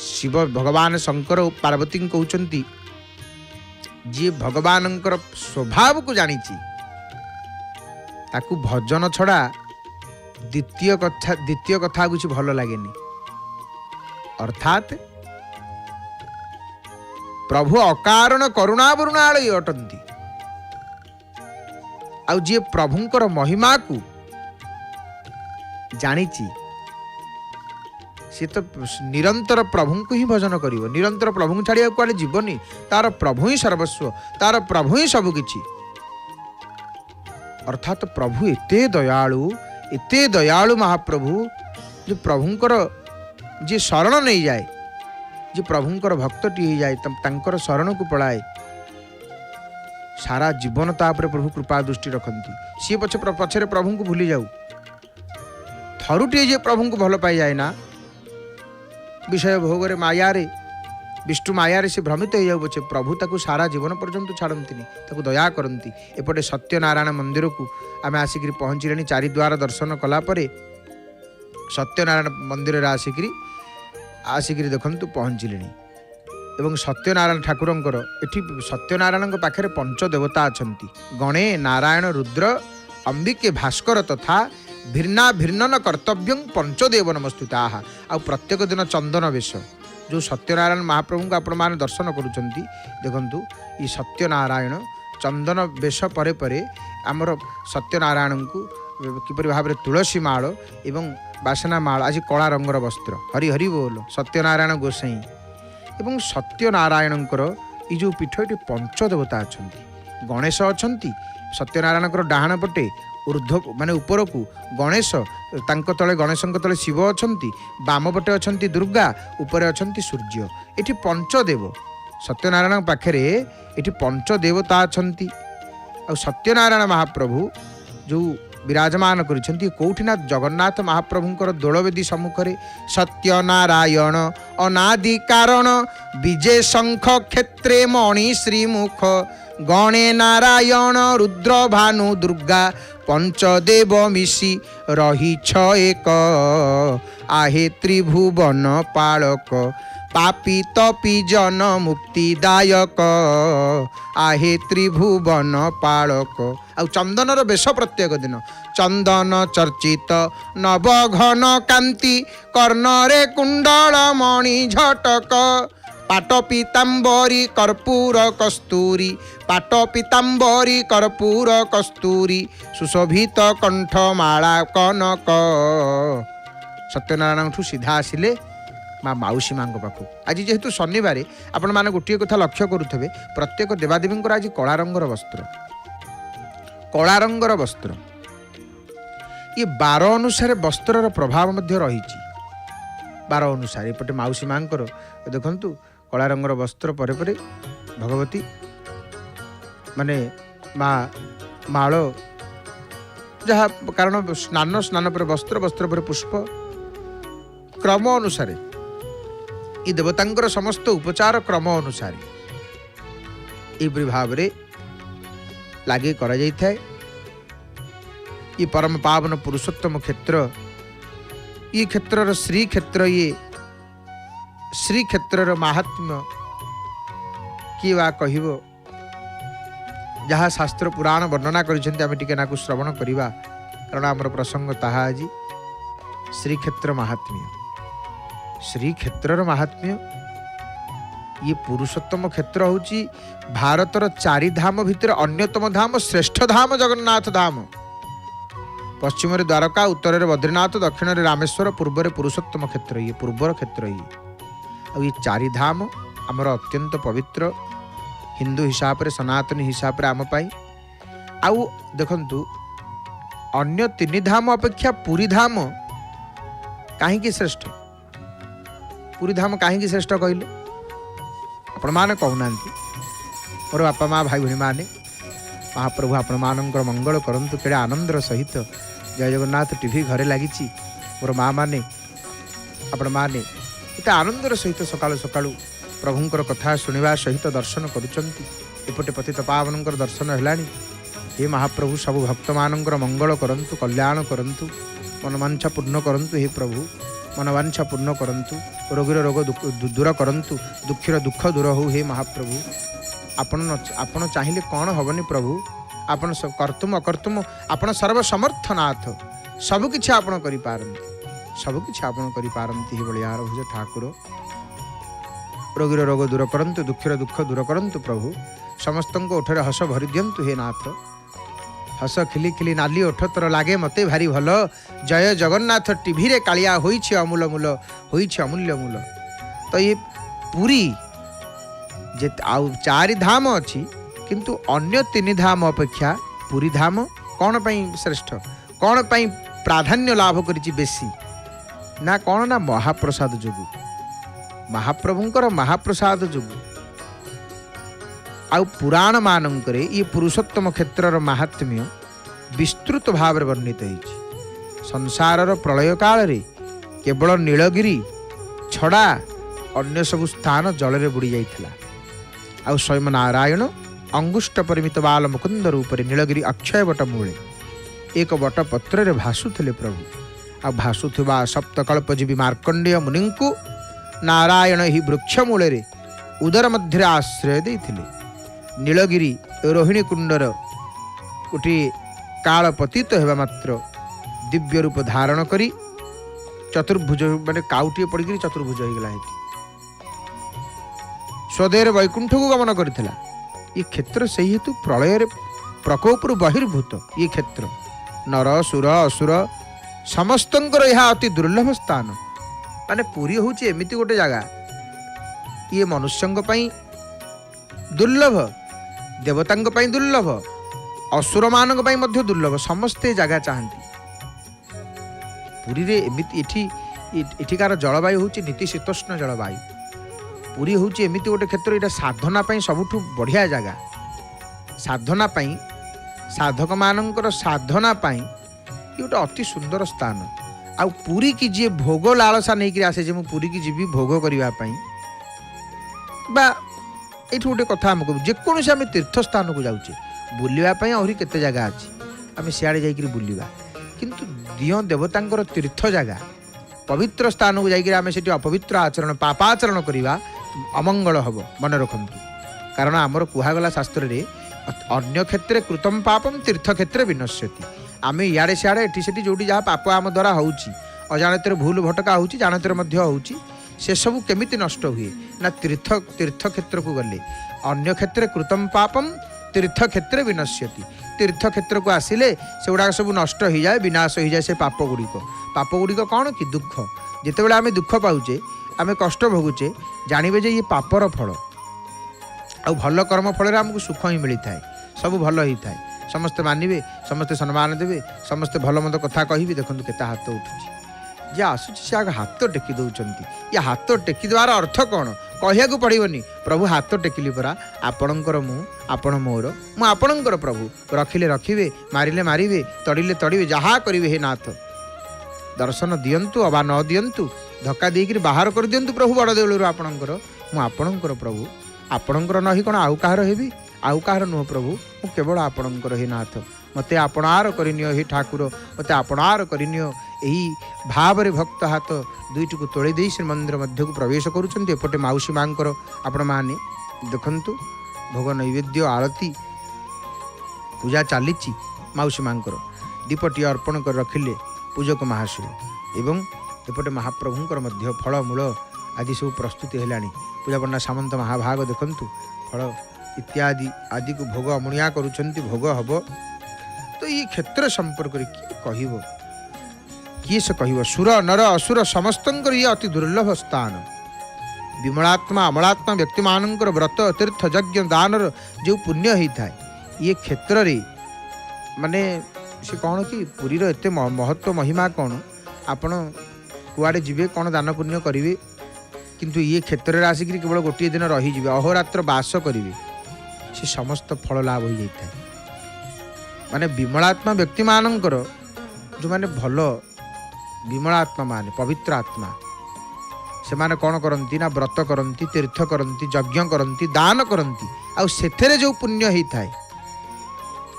शिव भगवान शंकर और पार्वती कहते जी भगवान स्वभाव को जानी ताकू भजन छड़ा द्वितीय कथा कुछ भल लगे। अर्थात प्रभु अकारण करुणावरुणालय अटंती। आउ जी प्रभुंकर महिमा को जानी सी तो निरंतर प्रभु को ही भजन करिवो। निरंतर प्रभु को छाड़िया कुआडे जीवनी। तार प्रभु ही सर्वस्व, तार प्रभु ही सब किछि। अर्थात प्रभु एते दयालु महाप्रभु जो प्रभुंकर जी शरण नहीं जाए, जी प्रभुंकर भक्तटी हो जाए, तंकर शरण को पड़ाए, सारा जीवन तापर प्रभु कृपा दृष्टि रखती। सी पछरे प्रभु को भूली जाऊ। थरुटे जे प्रभु को भल पाई जाए ना, विषय भोगरे मायारे विष्णु मायारे से भ्रमित हो जाऊ पछे प्रभु ताकू सारा जीवन पर्यंत छाड़ती, ताकू दया करती। एपटे सत्यनारायण मंदिर को आम आसिक पहुँचले। चारिद्वार दर्शन कलापर सत्यनारायण मंदिर आसिक देखु पहुँचले। एवं सत्यनारायण ठाकुरंकर एठी सत्यनारायण पाखे पंचदेवता अछंती। गणे नारायण रुद्र अंबिके भास्कर तथा भिन्ना भिन्नन कर्तव्यं पंचदेव नमस्तुता। आ प्रत्येक दिन चंदन वेश जो सत्यनारायण महाप्रभु को आपण माने दर्शन करुचंती। देखंतु ये सत्यनारायण चंदन वेश परे परे आमर सत्यनारायण को किपरि भाव तुलसी माळ एवं बासना माळ आज कला रंगर वस्त्र हरि हरि बोल सत्यनारायण गोसाई एवं सत्यनारायणकर ये जो पीठ ये पंचदेवता अछंती। गणेश अछंती सत्यनारायणकर डाहाण पटे ऊर्ध्व माने ऊपर को गणेश, तांको तले गणेशंक तले शिव अछंती, बाम पटे अछंती दुर्गा, ऊपर अछंती सूर्य। एठी पंचदेव सत्यनारायण पाखरे एठी पंचदेवता अछंती। आ सत्यनारायण महाप्रभु जो विराजमान करिसेंती कोठी ना जगन्नाथ महाप्रभुंकर दोलवेदी सम्मुखरे सत्यनारायण अनादि कारण विजय शंख क्षेत्रे मणि श्रीमुख गणे नारायण रुद्र भानु दुर्गा पंचदेव मिशी रही एक आहे त्रिभुवन पालक पापी तपी जन मुक्तिदायक आहे त्रिभुवन पालक। आ चंदनर बेश प्रत्येक दिन चंदन चर्चित नवघन कांति कर्णरे कुंडल मणि झटक पाट पीतांबरी कर्पूर कस्तूरी पाट पीतांबरी कर्पूर कस्तूरी सुशोभित कंठमाला कनक। सत्यनारायण सीधा आसिले माँ माउसी माँ पाखु। आज जेहेतु शनिवार आपण मैंने गोटे कथा लक्ष्य करुवे प्रत्येक देवादेवी आज कला रंगर वस्त्र, कला रंगर वस्त्र ये बार अनुसार वस्त्रर प्रभाव मध्य रही। बार अनुसार एपटे माउसी माँ देखु कला रंगर वस्त्र परे परे भगवती माने माँ माळ जहाँ कारण स्नान स्नान पर वस्त्र वस्त्र पर पुष्प क्रम अनुसार ये देवतांकर समस्त उपचार क्रम अनुसार ये भाव में लगे करा जाए। ये परम पावन पुरुषोत्तम क्षेत्र ये क्षेत्र श्री क्षेत्र ये श्री क्षेत्र महात्म्य किए वा कहबो जहाँ शास्त्र पुराण वर्णना कर श्रवण करवा कारण आमर प्रसंग ताहा आज श्री क्षेत्र महात्म्य। श्री क्षेत्र महात्म्य ये पुरुषोत्तम क्षेत्र होची भारतर चारि धाम भितर अन्यतम धाम श्रेष्ठ धाम जगन्नाथ धाम। पश्चिम रे द्वारका, उत्तर रे बद्रीनाथ, दक्षिण रे रामेश्वर, पूर्व रे पुरुषोत्तम क्षेत्र ये पूर्वर क्षेत्र ये चारि धाम आमर अत्यंत पवित्र हिंदू हिसाब रे सनातनी हिसाब रे आम पाई। आउ देखंतु अन्य तीन धाम अपेक्षा पुरी धाम काहींकि श्रेष्ठ। पुरी धाम काहींकि श्रेष्ठ कहले आपण माने कहूना मोर बापा माँ भाई भणी माने महाप्रभु आपण मानकर मंगल करंतु केड़े आनंदर सहित जय जगन्नाथ टीवी घरे लगी मोर माँ माने आपण माने एत आनंदर सहित सकाळु सकाळु प्रभुंकर कथा शुणा सहित दर्शन करुचंती। एपटे पतित पावनंकर दर्शन हेलानी। हे महाप्रभु सबु भक्त मानंकर मंगल करंतु, कल्याण करंतु, मनवांछा पूर्ण करंतु। हे प्रभु मनवांछा पूर्ण करंतु, रोगीर रोग दूर करंतु, दुखीर दुख दूर हो। हे महाप्रभु आपण चाहिए कौन हबनी प्रभु, आपण कर्तुम अकर्तुम आपण सर्वसमर्थनाथ, सबकि आपण करिपारंती, सबकि आपण करिपारंती। हे बलियार भुज ठाकुर रोगीर रोग दूर करंतु, दुखीर दुख दूर करंतु। प्रभु समस्तंक ओठरे हस भरी दियंतु। हे नाथ हस खिली खिली नाली ओठ तोर लागे मते भारी भल। जय जगन्नाथ टीवी रे कालिया होइछि अमूल मूल, होइछि अमूल्य मूल। तो ये पुरी जे आउ चारि धाम अछि, किंतु अन्य तीन धाम अपेक्षा पुरी धाम कौन पई श्रेष्ठ, कौन पई प्राधान्य लाभ करिछि बेसी ना, कौन ना महाप्रसाद जोगु, महाप्रभुंकर महाप्रसाद जोगु। आउ पुराण मानंकरे ये पुरुषोत्तम क्षेत्रर महात्म्य विस्तृत भाव वर्णित होइछि। संसारर प्रलय काल रे केवल नीलगिरी छड़ा अन्य सब स्थान जल रे बुड़ी जाइथिला। आउ स्वयं नारायण अंगुष्ठ परिमित बाल मुकुंद रूप नीलगिरी अक्षय वट मूले एक वट पत्र रे भासुथिले प्रभु। आ भासुथिबा सप्तकल्पजीवी मार्कंडेय मुनि को नारायण ही वृक्ष मूले रे उदर मध्य आश्रय देइथिले। नीलगिरी रोहिणी कुंडर गोटे काल पतित हेबा मात्र दिव्य रूप धारण करी चतुर्भुज माने काउटी पड़कर चतुर्भुज हो गला। स्वदेर वैकुंठ को गमन करथिला। ये क्षेत्र से हेतु प्रलय प्रकोपर बहिर्भूत। ये क्षेत्र नर सुर असुर समस्तंकर यह अति दुर्लभ स्थान। माने पुरी होची एमिति गोटे जगह, ये मनुष्यंक पई दुर्लभ, देवतांक पई दुर्लभ, असुर मानक पई मध्य दुर्लभ। समस्ते जगह चाहती पुरी रे एमिति। एठिकार जलवायु होची नीतिशीतोष्ण जलवायु। पुरी होची एमिति गोटे क्षेत्र, एटा साधना पई सबुठु बढ़िया जगह। साधना पई साधक मानकर साधना पई ये गोटे अति सुंदर स्थान। आ पुरी की जी भोग लालसा नहीं कि आसे जे मु पुरी की जीवी भोग करबा पई बा ये गोटे कथा आमको जेकोसी आम तीर्थ स्थान को जाऊे बुलवाई आहरी केते जगह अच्छी आम सियाड़े जाकि बुलवा, किंतु दिय देवतांकर तीर्थ जगह पवित्र स्थान को जाकि आम से अपवित्र आचरण पापाचरण करवा अमंगल हम। मन रखु कारण आमर कहगला शास्त्र रे अन्य क्षेत्र कृतम पापम तीर्थ क्षेत्र विनश्यति। आम इे सियाड़े एटी जो जहाँ पाप आम द्वारा होची, अजाणत भूल भटका होची, जानतर मध्य होची, से सब केमिति नष्ट हुए ना तीर्थ क्षेत्र को गले। अन्य क्षेत्र कृतम पापम तीर्थ क्षेत्र विनश्यति। तीर्थ क्षेत्र को आसिले से गुड़ा सब नष्ट हो जाए, विनाश हो जाए से पाप गुड़िक कौन कि दुख। जितेबाला आम दुख पाऊे, आम कष्ट भोगुचे, जानवे जे ये पापर फल। आ भल कर्म फल आमको सुख ही मिलता है, सब भल होता है। समस्ते मानवे, समस्ते सम्मान देवे, समस्ते भल मंद कथा कहे। देखो केता हाथ उठुची, जे आसुची से आग हाथ टेकी दौरान। ये हाथ टेकी देवार अर्थ कौन कहया पड़ोनी। प्रभु हाथ टेकिली परा, आपणकर मु आपण मोर मु आपणकर प्रभु। रखिले रखिबे, मारिले मारिबे, तड़िले तड़िबे, जहाँ करिवे। हे नाथ दर्शन दियंतु अबा न दियंतु, धक्का देकर बाहर कर दियंतु प्रभु बड़ देउलरू आपणकर। मु आपणकर प्रभु, आपणकर नहीं कौन आउ कहार हेबी, आउ कहार नुह प्रभु, मु केवल आपणकर। हे नाथ मते आपणार करिनियो। हे ठाकुर मते आपणार करिनियो। यही भाव रे भक्त हाथ दुईटी को तोड़े दे श्रीमंदिर मध्य को प्रवेश करुछंती। एपटे माउसी मांकर आपण माने देखंतु भोग नैवेद्य आरती पूजा चलीची। माउसी मांकर दीपटी अर्पण कर रखिले पूजक महाशय एवं एपटे महाप्रभुंकर मध्य फल मूल आदि सब प्रस्तुति हेलानी। पूजा पंडा सामंत महाभाग देखंतु फल इत्यादि आदि को भोग अमुणिया करुछंती। भोग हब तो ये क्षेत्र संपर्क रे कहबो किए से कह। सुर नर असुर समस्तंकर ये अति दुर्लभ स्थान। विमलात्मा अमलात्मा व्यक्ति मानकर व्रत तीर्थ यज्ञ दानर जो पुण्य होता है ये क्षेत्र रे माने से कौन कि पुरीर एते महत्व महिमा कौन। आपण कुआड़े जीवे कौन दान पुण्य करेंगे, किंतु ये क्षेत्र में आसिक केवल गोटे दिन रहीजे अहोरात्र बास करेंगे, से समस्त फल लाभ हो जाता है। माने विमलात्मा व्यक्ति मानकर जो माने भल विमलात्मा माने पवित्र आत्मा ସେମାନେ କ'ଣ କରନ୍ତି ନା ବ୍ରତ କରନ୍ତି, ତୀର୍ଥ କରନ୍ତି, ଯଜ୍ଞ କରନ୍ତି, ଦାନ କରନ୍ତି। ଆଉ ସେଥିରେ ଯେଉଁ ପୁଣ୍ୟ ହେଇଥାଏ,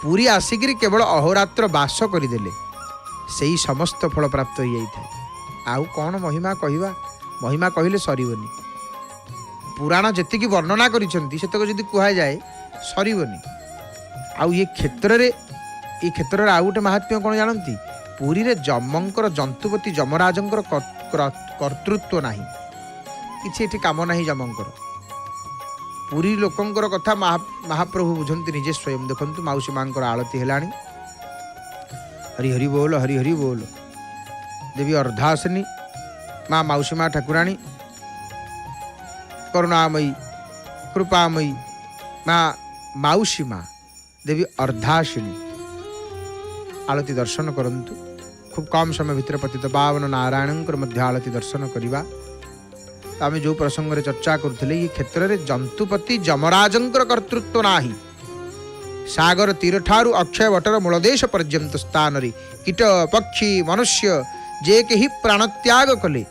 ପୁରୀ ଆସିକିରି କେବଳ ଅହୋରାତ୍ର ବାସ କରିଦେଲେ ସେଇ ସମସ୍ତ ଫଳ ପ୍ରାପ୍ତ ହେଇଯାଇଥାଏ। ଆଉ କ'ଣ ମହିମା କହିବା? ମହିମା କହିଲେ ସରିବନି। ପୁରାଣ ଯେତିକି ବର୍ଣ୍ଣନା କରିଛନ୍ତି ସେତକ ଯଦି କୁହାଯାଏ ସରିବନି। ଆଉ ଏ କ୍ଷେତ୍ରରେ ଆଉ ଗୋଟେ ମାହାତ୍ମ୍ୟ କ'ଣ ଜାଣନ୍ତି? ପୁରୀରେ ଯମଙ୍କର, ଯନ୍ତୁପତି ଯମରାଜଙ୍କର କର୍ତ୍ତୃତ୍ୱ ନାହିଁ। କିଛି ଏଠି କାମ ନାହିଁ ଯମଙ୍କର। ପୁରୀ ଲୋକଙ୍କର କଥା ମହାପ୍ରଭୁ ବୁଝନ୍ତି ନିଜେ ସ୍ୱୟଂ। ଦେଖନ୍ତୁ ମାଉସୀ ମାଙ୍କର ଆଳତି ହେଲାଣି। ହରି ହରି ବୋଲ, ହରି ହରି ବୋଲ। ଦେବୀ ଅର୍ଦ୍ଧାସିନୀ ମା ମାଉସୀ ମା ଠାକୁରାଣୀ, କରୁଣାମୟୀ, କୃପାମୟୀ ମା ମାଉସୀ ମା ଦେବୀ ଅର୍ଦ୍ଧାସିନୀ ଆଳତି ଦର୍ଶନ କରନ୍ତୁ। ଖୁବ୍ କମ୍ ସମୟ ଭିତରେ ପତିତ ପାବନ ନାରାୟଣଙ୍କର ମଧ୍ୟ ଆଳତି ଦର୍ଶନ କରିବା। ଆମେ ଯେଉଁ ପ୍ରସଙ୍ଗରେ ଚର୍ଚ୍ଚା କରୁଥିଲେ, ଏ କ୍ଷେତ୍ରରେ ଯନ୍ତୁପତି ଯମରାଜଙ୍କର କର୍ତ୍ତୃତ୍ୱ ନାହିଁ। ସାଗର ତୀରଠାରୁ ଅକ୍ଷୟ ବଟର ମୂଳଦେଶ ପର୍ଯ୍ୟନ୍ତ ସ୍ଥାନରେ କୀଟ ପକ୍ଷୀ ମନୁଷ୍ୟ ଯେ କେହି ପ୍ରାଣତ୍ୟାଗ କଲେ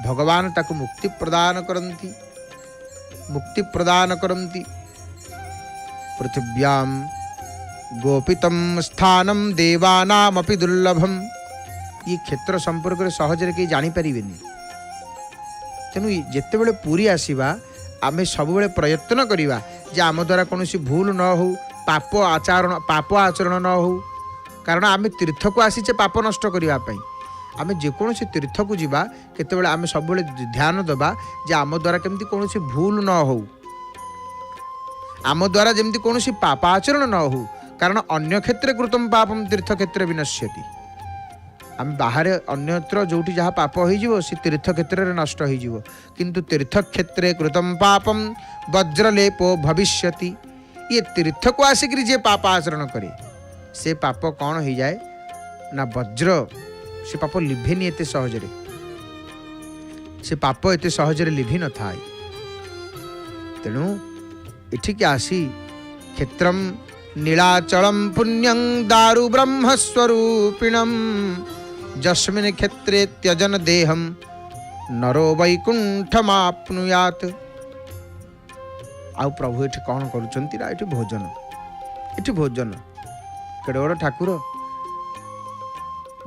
ଭଗବାନ ତାକୁ ମୁକ୍ତି ପ୍ରଦାନ କରନ୍ତି। ପୃଥିବ୍ୟାମ୍ ଗୋପିତମ୍ ସ୍ଥାନମ୍ ଦେବାନାମପି ଦୁର୍ଲଭମ୍। ଏ କ୍ଷେତ୍ର ସମ୍ପର୍କରେ ସହଜରେ କେହି ଜାଣିପାରିବେନି। ତେଣୁ ଯେତେବେଳେ ପୁରୀ ଆସିବା, ଆମେ ସବୁବେଳେ ପ୍ରୟତ୍ନ କରିବା ଯେ ଆମ ଦ୍ୱାରା କୌଣସି ଭୁଲ ନ ହେଉ, ପାପ ଆଚରଣ ନ ହେଉ। କାରଣ ଆମେ ତୀର୍ଥକୁ ଆସିଛେ ପାପ ନଷ୍ଟ କରିବା ପାଇଁ। ଆମେ ଯେକୌଣସି ତୀର୍ଥକୁ ଯିବା, କେତେବେଳେ ଆମେ ସବୁବେଳେ ଧ୍ୟାନ ଦେବା ଯେ ଆମ ଦ୍ୱାରା କେମିତି କୌଣସି ଭୁଲ ନ ହେଉ, ଆମ ଦ୍ୱାରା ଯେମିତି କୌଣସି ପାପ ଆଚରଣ ନ ହେଉ। କାରଣ ଅନ୍ୟ କ୍ଷେତ୍ରେ କୃତମ୍ ପାପମ୍ ତୀର୍ଥ କ୍ଷେତ୍ରେ ବିନଶ୍ୟତି। ଆମେ ବାହାରେ ଅନ୍ୟତ୍ର ଯେଉଁଠି ଯାହା ପାପ ହୋଇଯିବ ସେ ତୀର୍ଥ କ୍ଷେତ୍ରରେ ନଷ୍ଟ ହୋଇଯିବ। କିନ୍ତୁ ତୀର୍ଥକ୍ଷେତ୍ରେ କୃତମ୍ ପାପମ୍ ବଜ୍ରଲେପୋ ଭବିଷ୍ୟତି। ଇଏ ତୀର୍ଥକୁ ଆସିକିରି ଯିଏ ପାପ ଆଚରଣ କରେ, ସେ ପାପ କ'ଣ ହେଇଯାଏ ନା ବଜ୍ର। ସେ ପାପ ଲିଭେନି ଏତେ ସହଜରେ। ସେ ପାପ ଏତେ ସହଜରେ ଲିଭି ନଥାଏ। ତେଣୁ ଏଠିକି ଆସି କ୍ଷେତ୍ରମ୍ ନୀଳାଚଳମ୍ ପୁଣ୍ୟଂ ଦାରୁ ବ୍ରହ୍ମସ୍ୱରୂପିଣମ୍ ଯସ୍ମିନ୍ କ୍ଷେତ୍ରେ ତ୍ୟଜନ ଦେହମ୍ ନରୋ ବୈକୁଣ୍ଠମାପ୍ନୁୟାତ୍। ଆଉ ପ୍ରଭୁ ଏଠି କ'ଣ କରୁଛନ୍ତି ନା ଏଠି ଭୋଜନ। କେଡ଼େ ବଡ଼ ଠାକୁର।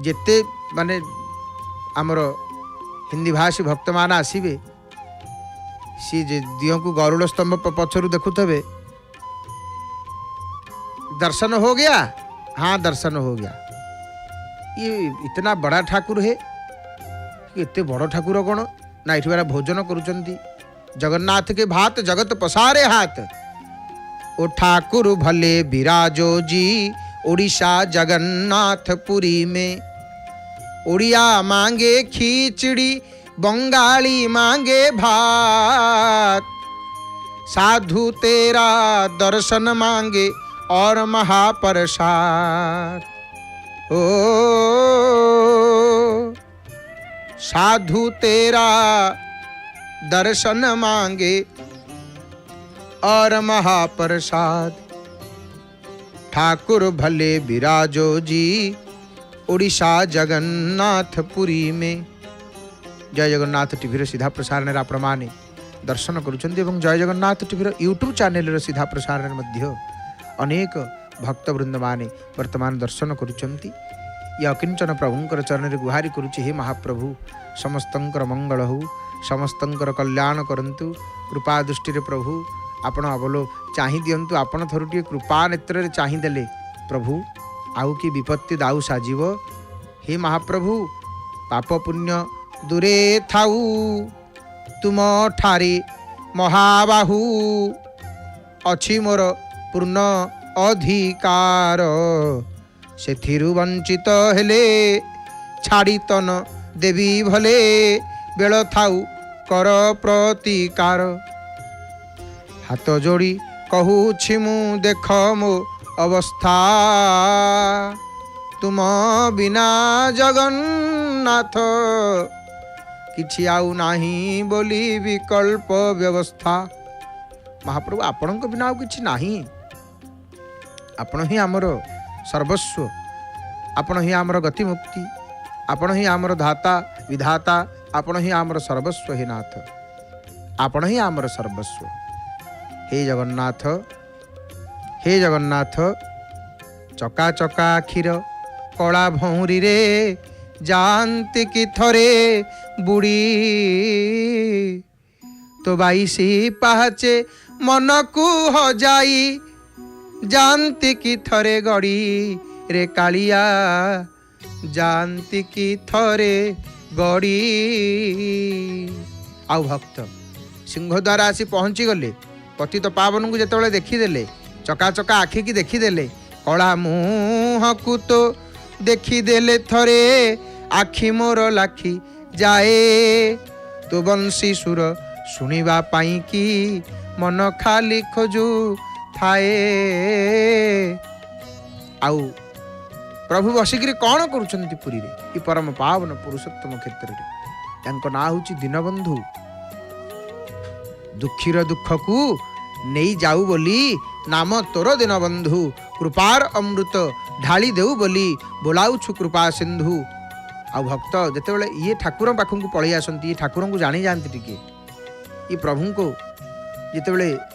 ଯେତେ ମାନେ ଆମର ହିନ୍ଦୀ ଭାଷୀ ଭକ୍ତମାନେ ଆସିବେ, ସିଏ ଦିହକୁ ଗରୁଡ଼ ସ୍ତମ୍ଭ ପଛରୁ ଦେଖୁଥିବେ, दर्शन हो गया, हाँ दर्शन हो गया। ये इतना बड़ा ठाकुर है, इतने बड़ ठाकुर कौन ना ये बार भोजन करुचंती। जगन्नाथ के भात जगत पसारे हाथ। ओ ठाकुर भले विराजो जी ओडिशा जगन्नाथपुरी में। ओडिया मांगे खिचड़ी, बंगाली मांगे भात। साधु तेरा दर्शन मांगे और महाप्रसाद। ओ साधु तेरा दर्शन मांगे और महाप्रसाद। ठाकुर भले विराजो जी ओडिशा जगन्नाथपुरी में। जय जगन्नाथ टीवी सीधा प्रसारण प्रमाणे दर्शन करुछन्ति एवं जय जगन्नाथ टीवी यूट्यूब चैनल सीधा प्रसारण मध्य अनेक भक्तवृंद माने वर्तमान दर्शन करुचंती। ये अकिंचन प्रभुंकर चरण गुहारी करुचे, हे महाप्रभु समस्तंकर मंगल हो, समस्तंकर कल्याण करंतु। कृपा दृष्टि प्रभु आपण अवलो चाहि दियंतु। आपण थरुटी कृपा नेत्र चाहि देले प्रभु आउ की विपत्ति दाऊ साजिव। हे महाप्रभु पाप पुण्य दूरे थाऊ, तुम ठारे महाबाहु अछि मोर पूर्ण अधिकार। सेथिरु वंचित हेले छाड़ी तन देवी भले, बेल थाऊ कर प्रतिकार। हाथ जोड़ी कहूछि मु देख मो अवस्था, तुम बिना जगन्नाथ किछि आउ नाही बोली विकल्प व्यवस्था। महाप्रभु आपणक बिना आउ किछि नाही। आपण ही आमर सर्वस्व, आपण ही आमर गति मुक्ति, आपण ही आमर धाता विधाता आपण ही आमर सर्वस्व हे नाथ, आपण ही आमर सर्वस्व। हे जगन्नाथ, हे जगन्नाथ, चका चका आखिर कला भौरी रे जानती कि थरे बुड़ी, तो बाईसी पाचे मन को हो जाई जानती कि थरे गड़ी रे कालिया, जानती कि थरे गड़ी। आउ भक्त सिंहद्वार आसी पहुँची गले, पतित पावन को जिते देखीदे, चका चका आखि की देखीदे, कला मुह को तो देखीदेले थरे आखि मोर लाखी जाए, तो बंशी सुर शुणिबा पाई की मन खाली खोजू थाए। आउ प्रभु बसिकी कौन करुछंती पुरी रे, ई परम पावन पुरुषोत्तम क्षेत्र रे। यांको ना होची दीनबंधु, दुखीर दुख को नहीं जाऊ बोली नाम तोर दीनबंधु, कृपार अमृत ढाली देऊ बोली बोलाउछु कृपा सिंधु। आ भक्त जिते ये ठाकुर पाखक पलि आसती, ये ठाकुर को जानी जाती टिके, ये प्रभु को जिते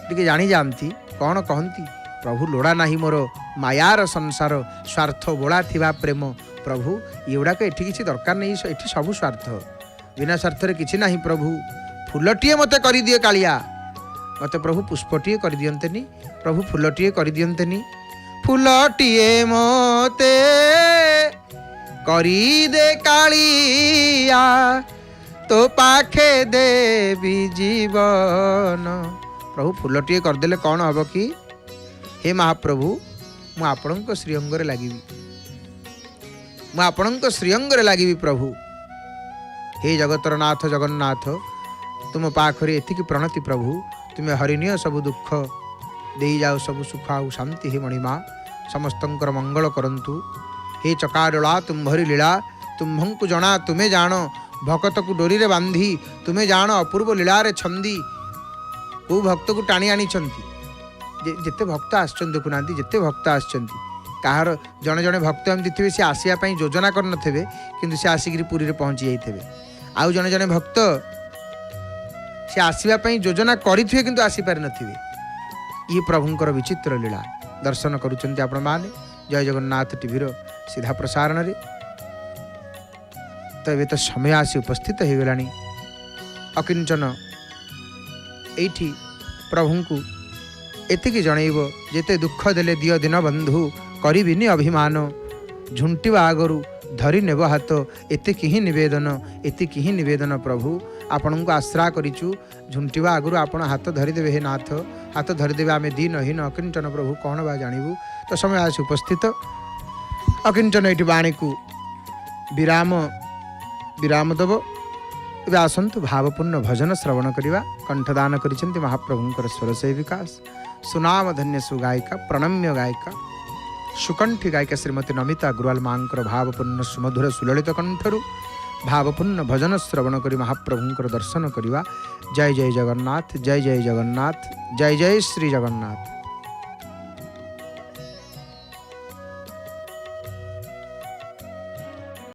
टिके जानी जाती, कौन कहती प्रभु लोड़ा नाही मोर मायार संसार, स्वार्थ बोला थिबा प्रेम प्रभु, ये गुड़ाक एठी किसी दरकार नहीं, एठी सबु स्वार्थ, बिना स्वार्थ रे किछि नाही प्रभु। फुलटिए मते करि दिए कालिया, मते प्रभु पुष्पटिए कर दियंतेनी, प्रभु फुलटिए कर दियंतेनी, फुलटिए मते करी दे कालिया, तो पाखे देवी जीवन। प्रभु फुलटिए करदेले कौन हम कि, हे महाप्रभु मु आपणक श्रीअंग रे लागिबी, मु आपणक श्रीअंग रे लागिबी प्रभु। हे जगतर नाथ जगन्नाथ, तुम पाखरे एतिकी प्रणति प्रभु, तुम्हें हरिनिय सब दुख दे जाओ सब सुख आउ शांति। हे मणिमा समस्तंकर मंगल करंतु। हे चकाडोला तुम्भरी लीला, तुम्भंकु जना तुम्हें जान, भक्त को डोरी रे बांधी तुम्हें जान, अपूर्व लीला रे छंदी। को भक्त को टाणी आनी जिते भक्त आसचंती, देखुनांती जिते भक्त आसचंती, कहार जड़े जड़े भक्त एमती थे सी आसिया पई योजना करन थे, किंतु से आसिक पुरी रे पहुंची जाइथे। आउ जड़े जड़े भक्त से आसवा पई योजना करिथिबे किंतु आसी पारि नथिबे। ये प्रभुंकर विचित्र लीला दर्शन करुचंती आपण माने जय जगन्नाथ टीवी रो सीधा प्रसारण रे। तो एबे तो समय आसी उपस्थित हो गलानी। अकिंचन एठी प्रभु को एतिकी जनइब, जेते दुख देले दियो दिन बंधु, करिबिनी अभिमान, झुंटिबा आगरु धरी नेब हाथ, एतिकी ही निवेदन, एतिकी ही निवेदन प्रभु। आपण को आश्रा करिचु, झुंटिबा आगरु आपण हाथ धरिदेवे। हे नाथ हाथ धरिदेवे, आमे दीनहीन अकिंचन प्रभु कौन बा जानिबु। तो समय आसी उपस्थित। अकिंचन एठी बाणी को विराम देव। एबे आसंतु भावपूर्ण भजन श्रवण करिवा। कंठदान करिसेंति महाप्रभुंकर स्वर सेविका सुनाम धन्य सुगायिका प्रणम्य गायिका सुकंठी गायिका श्रीमती नमिता अग्रवाल मांकर भावपूर्ण सुमधुर सुललित कंठरु भावपूर्ण भजन श्रवण करी महाप्रभुंकर दर्शन करिवा। जय जय जगन्नाथ, जय जय जगन्नाथ, जय जय श्री जगन्नाथ।